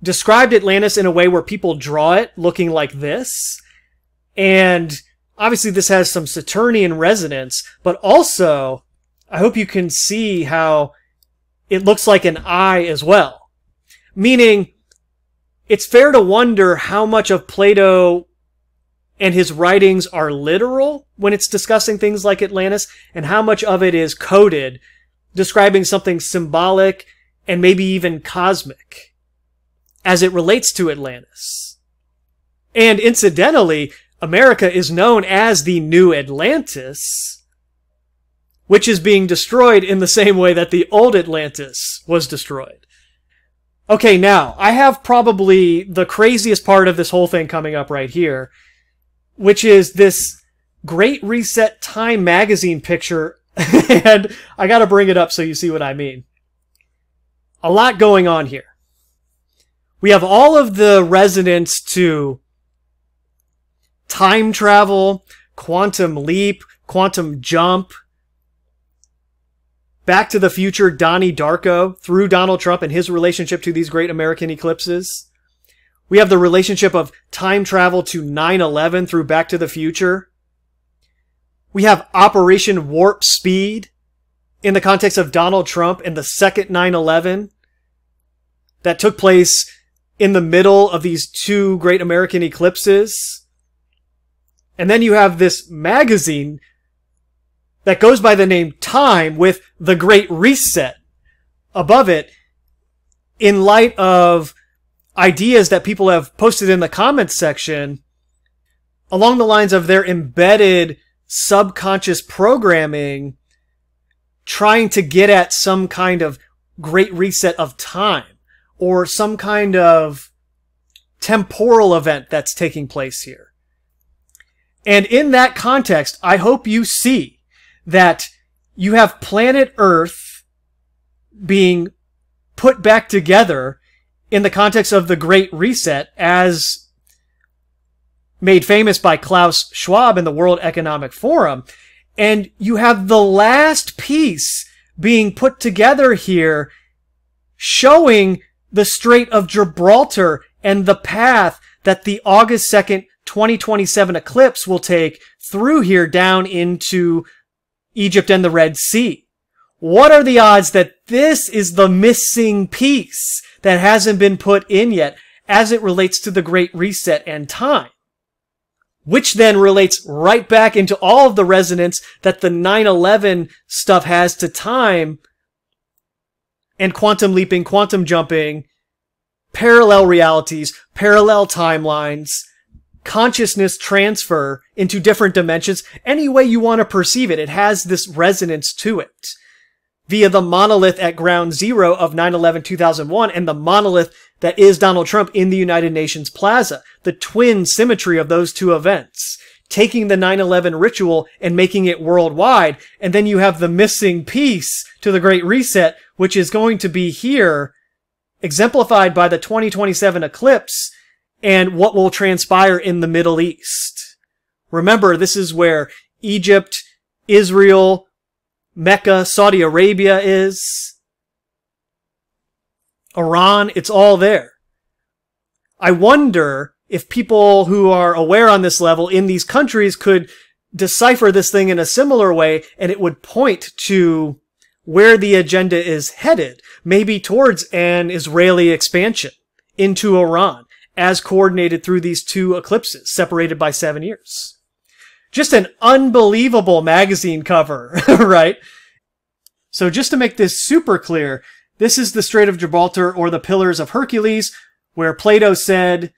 described Atlantis in a way where people draw it looking like this. And obviously this has some Saturnian resonance, but also I hope you can see how it looks like an eye as well. Meaning, it's fair to wonder how much of Plato and his writings are literal when it's discussing things like Atlantis, and how much of it is coded, describing something symbolic and maybe even cosmic as it relates to Atlantis. And incidentally, America is known as the New Atlantis, which is being destroyed in the same way that the old Atlantis was destroyed. Okay, now, I have probably the craziest part of this whole thing coming up right here, which is this Great Reset Time magazine picture, and I gotta bring it up so you see what I mean. A lot going on here. We have all of the resonance to time travel, quantum leap, quantum jump, Back to the Future, Donnie Darko, through Donald Trump and his relationship to these great American eclipses. We have the relationship of time travel to 9/11 through Back to the Future. We have Operation Warp Speed in the context of Donald Trump and the second 9/11 that took place in the middle of these two great American eclipses. And then you have this magazine that goes by the name Time with the Great Reset above it, in light of ideas that people have posted in the comments section along the lines of their embedded subconscious programming trying to get at some kind of great reset of time or some kind of temporal event that's taking place here. And in that context, I hope you see that you have planet Earth being put back together in the context of the Great Reset, as made famous by Klaus Schwab in the World Economic Forum. And you have the last piece being put together here showing the Strait of Gibraltar and the path that the August 2nd, 2027 eclipse will take through here down into Egypt and the Red Sea. What are the odds that this is the missing piece that hasn't been put in yet as it relates to the Great Reset and time? Which then relates right back into all of the resonance that the 9/11 stuff has to time and quantum leaping, quantum jumping, parallel realities, parallel timelines, consciousness transfer into different dimensions. Any way you want to perceive it, it has this resonance to it. Via the monolith at ground zero of 9/11/2001 and the monolith that is Donald Trump in the United Nations Plaza. The twin symmetry of those two events. Taking the 9/11 ritual and making it worldwide. And then you have the missing piece to the Great Reset, which is going to be here, exemplified by the 2027 eclipse and what will transpire in the Middle East. Remember, this is where Egypt, Israel, Mecca, Saudi Arabia is. Iran, it's all there. I wonder if people who are aware on this level in these countries could decipher this thing in a similar way, and it would point to where the agenda is headed, maybe towards an Israeli expansion into Iran, as coordinated through these two eclipses, separated by 7 years. Just an unbelievable magazine cover, right? So just to make this super clear, this is the Strait of Gibraltar, or the Pillars of Hercules, where Plato said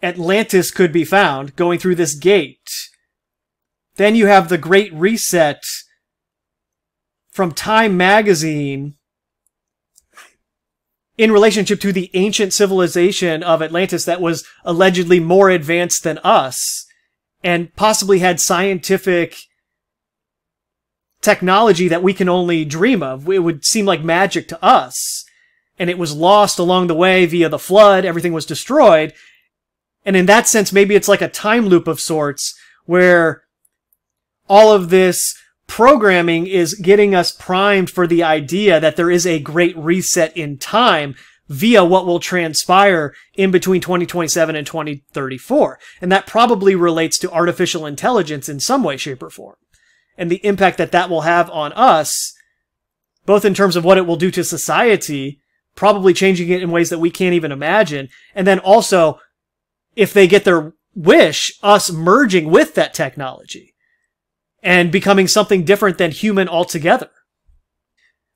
Atlantis could be found, going through this gate. Then you have the Great Reset from Time magazine in relationship to the ancient civilization of Atlantis that was allegedly more advanced than us and possibly had scientific technology that we can only dream of. It would seem like magic to us. And it was lost along the way via the flood. Everything was destroyed. And in that sense, maybe it's like a time loop of sorts where all of this programming is getting us primed for the idea that there is a great reset in time via what will transpire in between 2027 and 2034. And that probably relates to artificial intelligence in some way, shape, or form. And the impact that that will have on us, both in terms of what it will do to society, probably changing it in ways that we can't even imagine, and then also, if they get their wish, us merging with that technology and becoming something different than human altogether.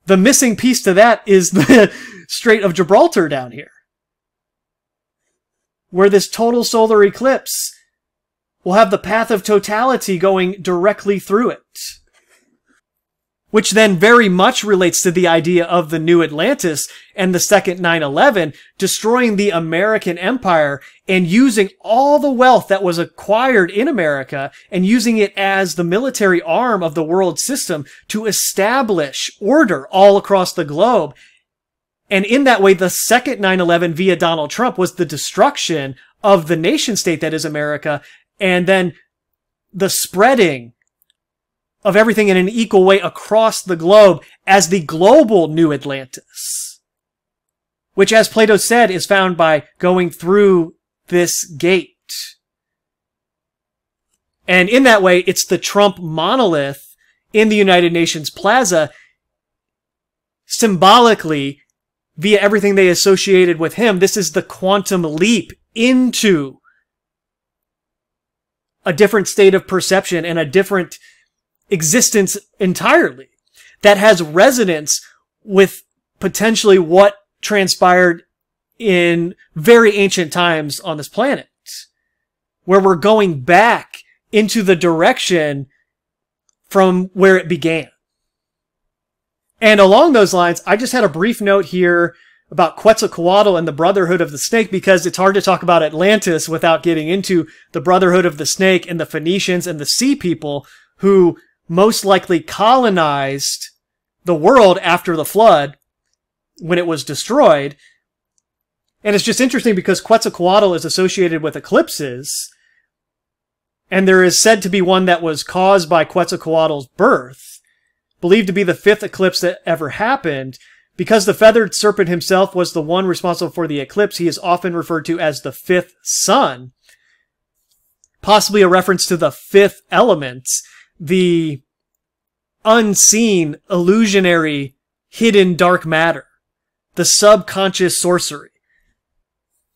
The missing piece to that is the Strait of Gibraltar down here, where this total solar eclipse will have the path of totality going directly through it, which then very much relates to the idea of the new Atlantis and the second 9/11, destroying the American empire and using all the wealth that was acquired in America and using it as the military arm of the world system to establish order all across the globe. And in that way, the second 9/11 via Donald Trump was the destruction of the nation state that is America, and then the spreading of everything in an equal way across the globe as the global new Atlantis, which, as Plato said, is found by going through this gate. And in that way, it's the Trump monolith in the United Nations Plaza, symbolically, via everything they associated with him. This is the quantum leap into a different state of perception and a different existence entirely that has resonance with potentially what transpired in very ancient times on this planet, where we're going back into the direction from where it began. And along those lines, I just had a brief note here about Quetzalcoatl and the Brotherhood of the Snake, because it's hard to talk about Atlantis without getting into the Brotherhood of the Snake and the Phoenicians and the Sea People, who most likely colonized the world after the flood when it was destroyed. And it's just interesting because Quetzalcoatl is associated with eclipses, and there is said to be one that was caused by Quetzalcoatl's birth, believed to be the 5th eclipse that ever happened. Because the feathered serpent himself was the one responsible for the eclipse, he is often referred to as the 5th sun, possibly a reference to the 5th element, the unseen, illusionary, hidden dark matter, the subconscious sorcery.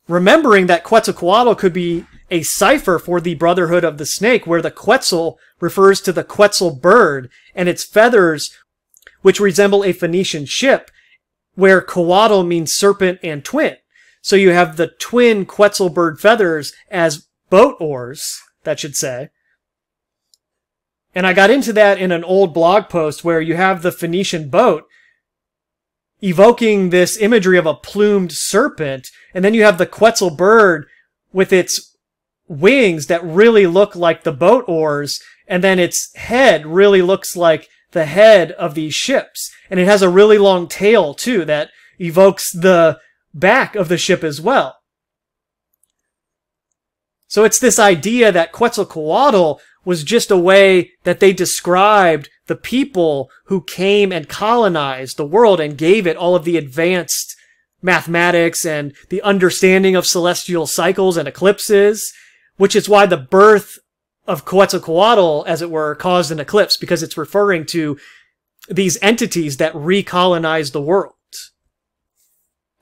Remembering that Quetzalcoatl could be a cipher for the Brotherhood of the Snake, where the Quetzal refers to the Quetzal bird and its feathers, which resemble a Phoenician ship, where coatl means serpent and twin. So you have the twin Quetzal bird feathers as boat oars, that should say. And I got into that in an old blog post where you have the Phoenician boat evoking this imagery of a plumed serpent, and then you have the Quetzal bird with its wings that really look like the boat oars, and then its head really looks like the head of these ships. And it has a really long tail, too, that evokes the back of the ship as well. So it's this idea that Quetzalcoatl was just a way that they described the people who came and colonized the world and gave it all of the advanced mathematics and the understanding of celestial cycles and eclipses, which is why the birth of Quetzalcoatl, as it were, caused an eclipse, because it's referring to these entities that recolonized the world.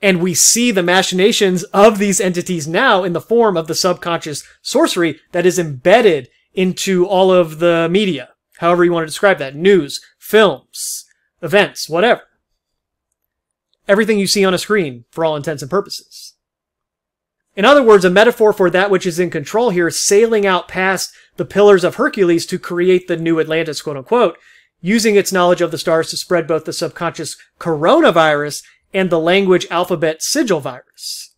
And we see the machinations of these entities now in the form of the subconscious sorcery that is embedded into all of the media, however you want to describe that, news, films, events, whatever. Everything you see on a screen, for all intents and purposes. In other words, a metaphor for that which is in control here is sailing out past the pillars of Hercules to create the new Atlantis, quote unquote, using its knowledge of the stars to spread both the subconscious coronavirus and the language alphabet sigil virus.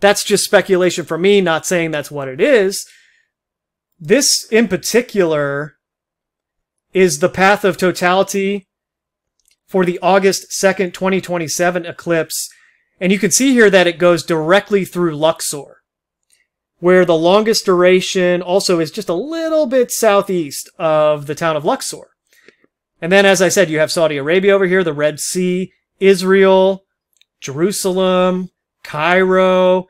That's just speculation from me, not saying that's what it is. This, in particular, is the path of totality for the August 2nd, 2027 eclipse. And you can see here that it goes directly through Luxor. where the longest duration also is just a little bit southeast of the town of Luxor. And then, as I said, you have Saudi Arabia over here, the Red Sea, Israel, Jerusalem, Cairo,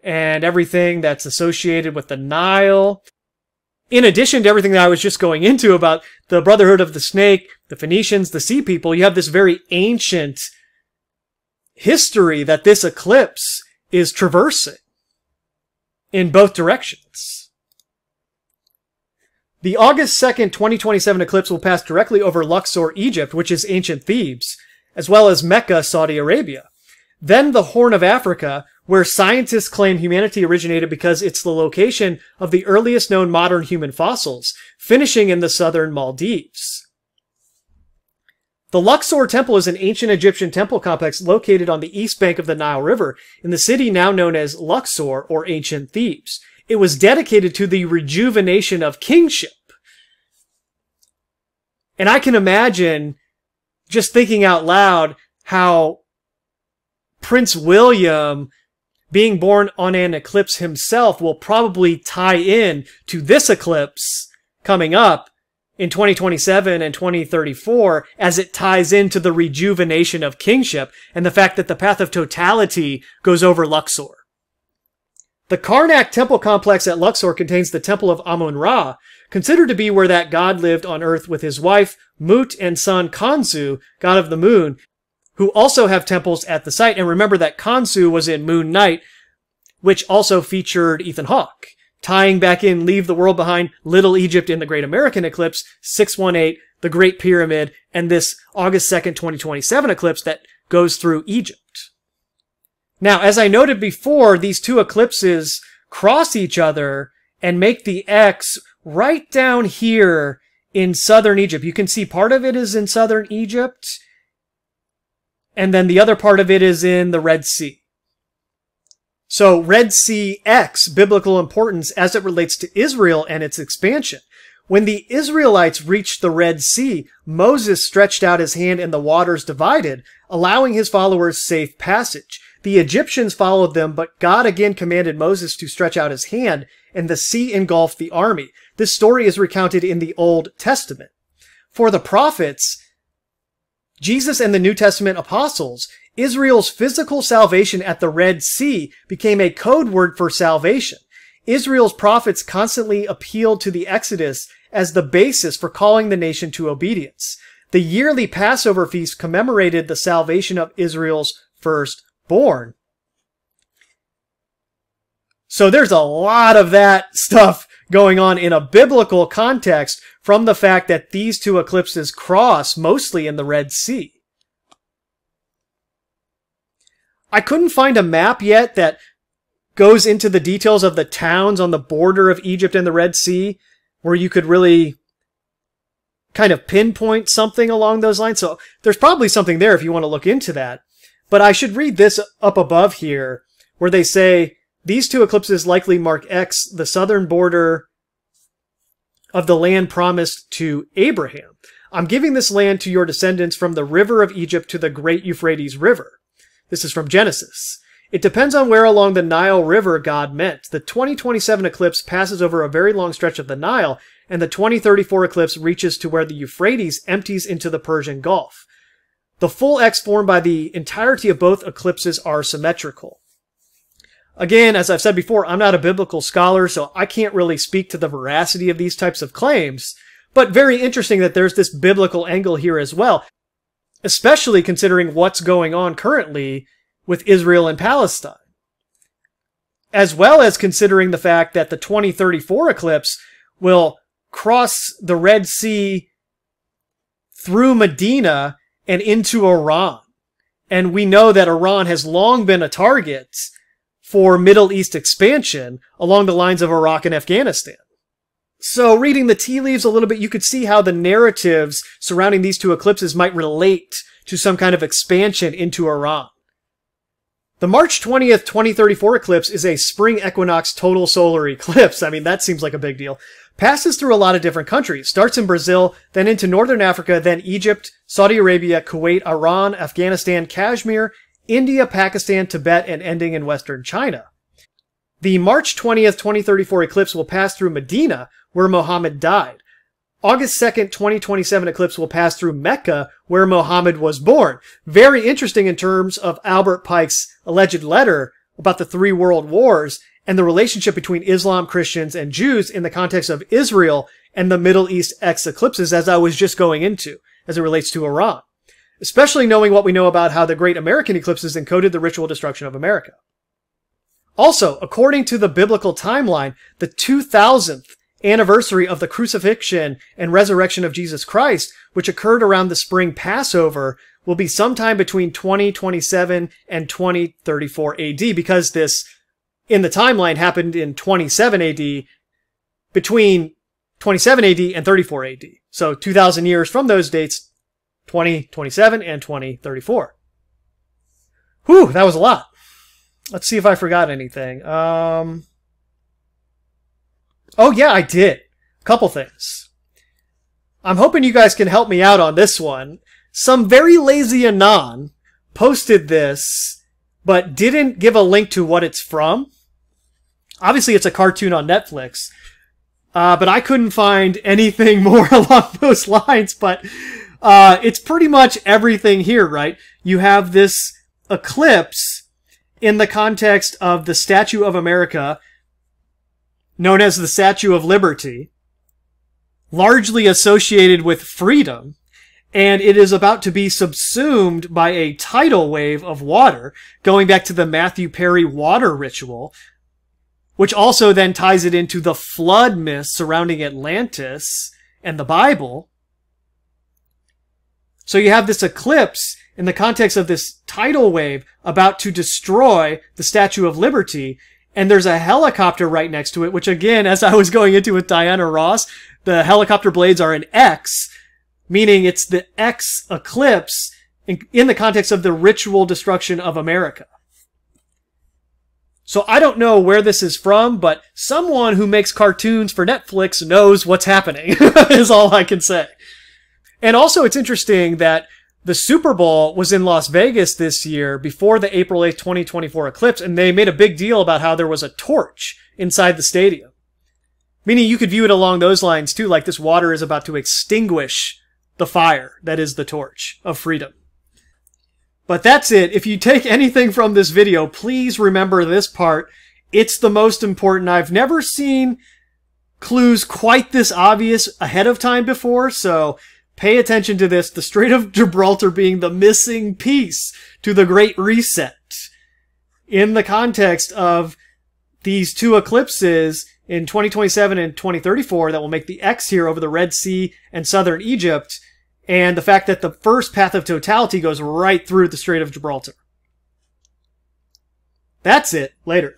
and everything that's associated with the Nile. In addition to everything that I was just going into about the Brotherhood of the Snake, the Phoenicians, the Sea People, you have this very ancient history that this eclipse is traversing in both directions. The August 2nd, 2027 eclipse will pass directly over Luxor, Egypt, which is ancient Thebes, as well as Mecca, Saudi Arabia. Then the Horn of Africa, where scientists claim humanity originated because it's the location of the earliest known modern human fossils, finishing in the southern Maldives. The Luxor Temple is an ancient Egyptian temple complex located on the east bank of the Nile River in the city now known as Luxor, or ancient Thebes. It was dedicated to the rejuvenation of kingship. And I can imagine, just thinking out loud, how Prince William, being born on an eclipse himself, will probably tie in to this eclipse coming up in 2027 and 2034 as it ties into the rejuvenation of kingship and the fact that the path of totality goes over Luxor. The Karnak temple complex at Luxor contains the temple of Amun-Ra, considered to be where that god lived on earth with his wife, Mut, and son Khonsu, god of the moon, who also have temples at the site. And remember that Khonsu was in Moon Knight, which also featured Ethan Hawke, tying back in Leave the World Behind, Little Egypt in the Great American Eclipse, 618, the Great Pyramid, and this August 2nd, 2027 eclipse that goes through Egypt. Now, as I noted before, these two eclipses cross each other and make the X right down here in southern Egypt. You can see part of it is in southern Egypt, and then the other part of it is in the Red Sea. So Red Sea X, biblical importance as it relates to Israel and its expansion. When the Israelites reached the Red Sea, Moses stretched out his hand and the waters divided, allowing his followers safe passage. The Egyptians followed them, but God again commanded Moses to stretch out his hand, and the sea engulfed the army. This story is recounted in the Old Testament. For the prophets, Jesus and the New Testament apostles, Israel's physical salvation at the Red Sea became a code word for salvation. Israel's prophets constantly appealed to the Exodus as the basis for calling the nation to obedience. The yearly Passover feast commemorated the salvation of Israel's firstborn. So there's a lot of that stuff going on in a biblical context from the fact that these two eclipses cross mostly in the Red Sea. I couldn't find a map yet that goes into the details of the towns on the border of Egypt and the Red Sea, where you could really kind of pinpoint something along those lines. So there's probably something there if you want to look into that. But I should read this up above here, where they say, these two eclipses likely mark X, the southern border of the land promised to Abraham. I'm giving this land to your descendants from the river of Egypt to the great Euphrates River. This is from Genesis. It depends on where along the Nile River God meant. The 2027 eclipse passes over a very long stretch of the Nile, and the 2034 eclipse reaches to where the Euphrates empties into the Persian Gulf. The full X formed by the entirety of both eclipses are symmetrical. Again, as I've said before, I'm not a biblical scholar, so I can't really speak to the veracity of these types of claims, but very interesting that there's this biblical angle here as well, especially considering what's going on currently with Israel and Palestine, as well as considering the fact that the 2034 eclipse will cross the Red Sea through Medina and into Iran. And we know that Iran has long been a target for Middle East expansion along the lines of Iraq and Afghanistan. So reading the tea leaves a little bit, you could see how the narratives surrounding these two eclipses might relate to some kind of expansion into Iran. The March 20th, 2034 eclipse is a spring equinox total solar eclipse. I mean, that seems like a big deal. Passes through a lot of different countries. Starts in Brazil, then into Northern Africa, then Egypt, Saudi Arabia, Kuwait, Iran, Afghanistan, Kashmir, India, Pakistan, Tibet, and ending in Western China. The March 20th, 2034 eclipse will pass through Medina, where Muhammad died. August 2nd, 2027 eclipse will pass through Mecca, where Muhammad was born. Very interesting in terms of Albert Pike's alleged letter about the 3 world wars and the relationship between Islam, Christians, and Jews in the context of Israel and the Middle East X eclipses, as I was just going into, as it relates to Iran. Especially knowing what we know about how the Great American Eclipses encoded the ritual destruction of America. Also, according to the biblical timeline, the 2000th anniversary of the crucifixion and resurrection of Jesus Christ, which occurred around the spring Passover, will be sometime between 2027 and 2034 AD, because this, in the timeline, happened in 27 AD, between 27 AD and 34 AD. So 2,000 years from those dates, 2027 and 2034. Whew, that was a lot. Let's see if I forgot anything. Oh yeah, I did. A couple things. I'm hoping you guys can help me out on this one. Some very lazy Anon posted this, but didn't give a link to what it's from. Obviously, it's a cartoon on Netflix, but I couldn't find anything more along those lines, but it's pretty much everything here, right? You have this eclipse in the context of the Statue of America, known as the Statue of Liberty, largely associated with freedom, and it is about to be subsumed by a tidal wave of water, going back to the Matthew Perry water ritual, which also then ties it into the flood myth surrounding Atlantis and the Bible. So you have this eclipse in the context of this tidal wave about to destroy the Statue of Liberty, and there's a helicopter right next to it, which again, as I was going into with Diana Ross, the helicopter blades are an X, meaning it's the X eclipse in the context of the ritual destruction of America. So I don't know where this is from, but someone who makes cartoons for Netflix knows what's happening, is all I can say. And also it's interesting that the Super Bowl was in Las Vegas this year before the April 8th, 2024 eclipse, and they made a big deal about how there was a torch inside the stadium. Meaning you could view it along those lines too, like this water is about to extinguish the fire that is the torch of freedom. But that's it. If you take anything from this video, please remember this part. It's the most important. I've never seen clues quite this obvious ahead of time before, so pay attention to this. The Strait of Gibraltar being the missing piece to the Great Reset in the context of these 2 eclipses in 2027 and 2034 that will make the X here over the Red Sea and southern Egypt, and the fact that the first path of totality goes right through the Strait of Gibraltar. That's it. Later.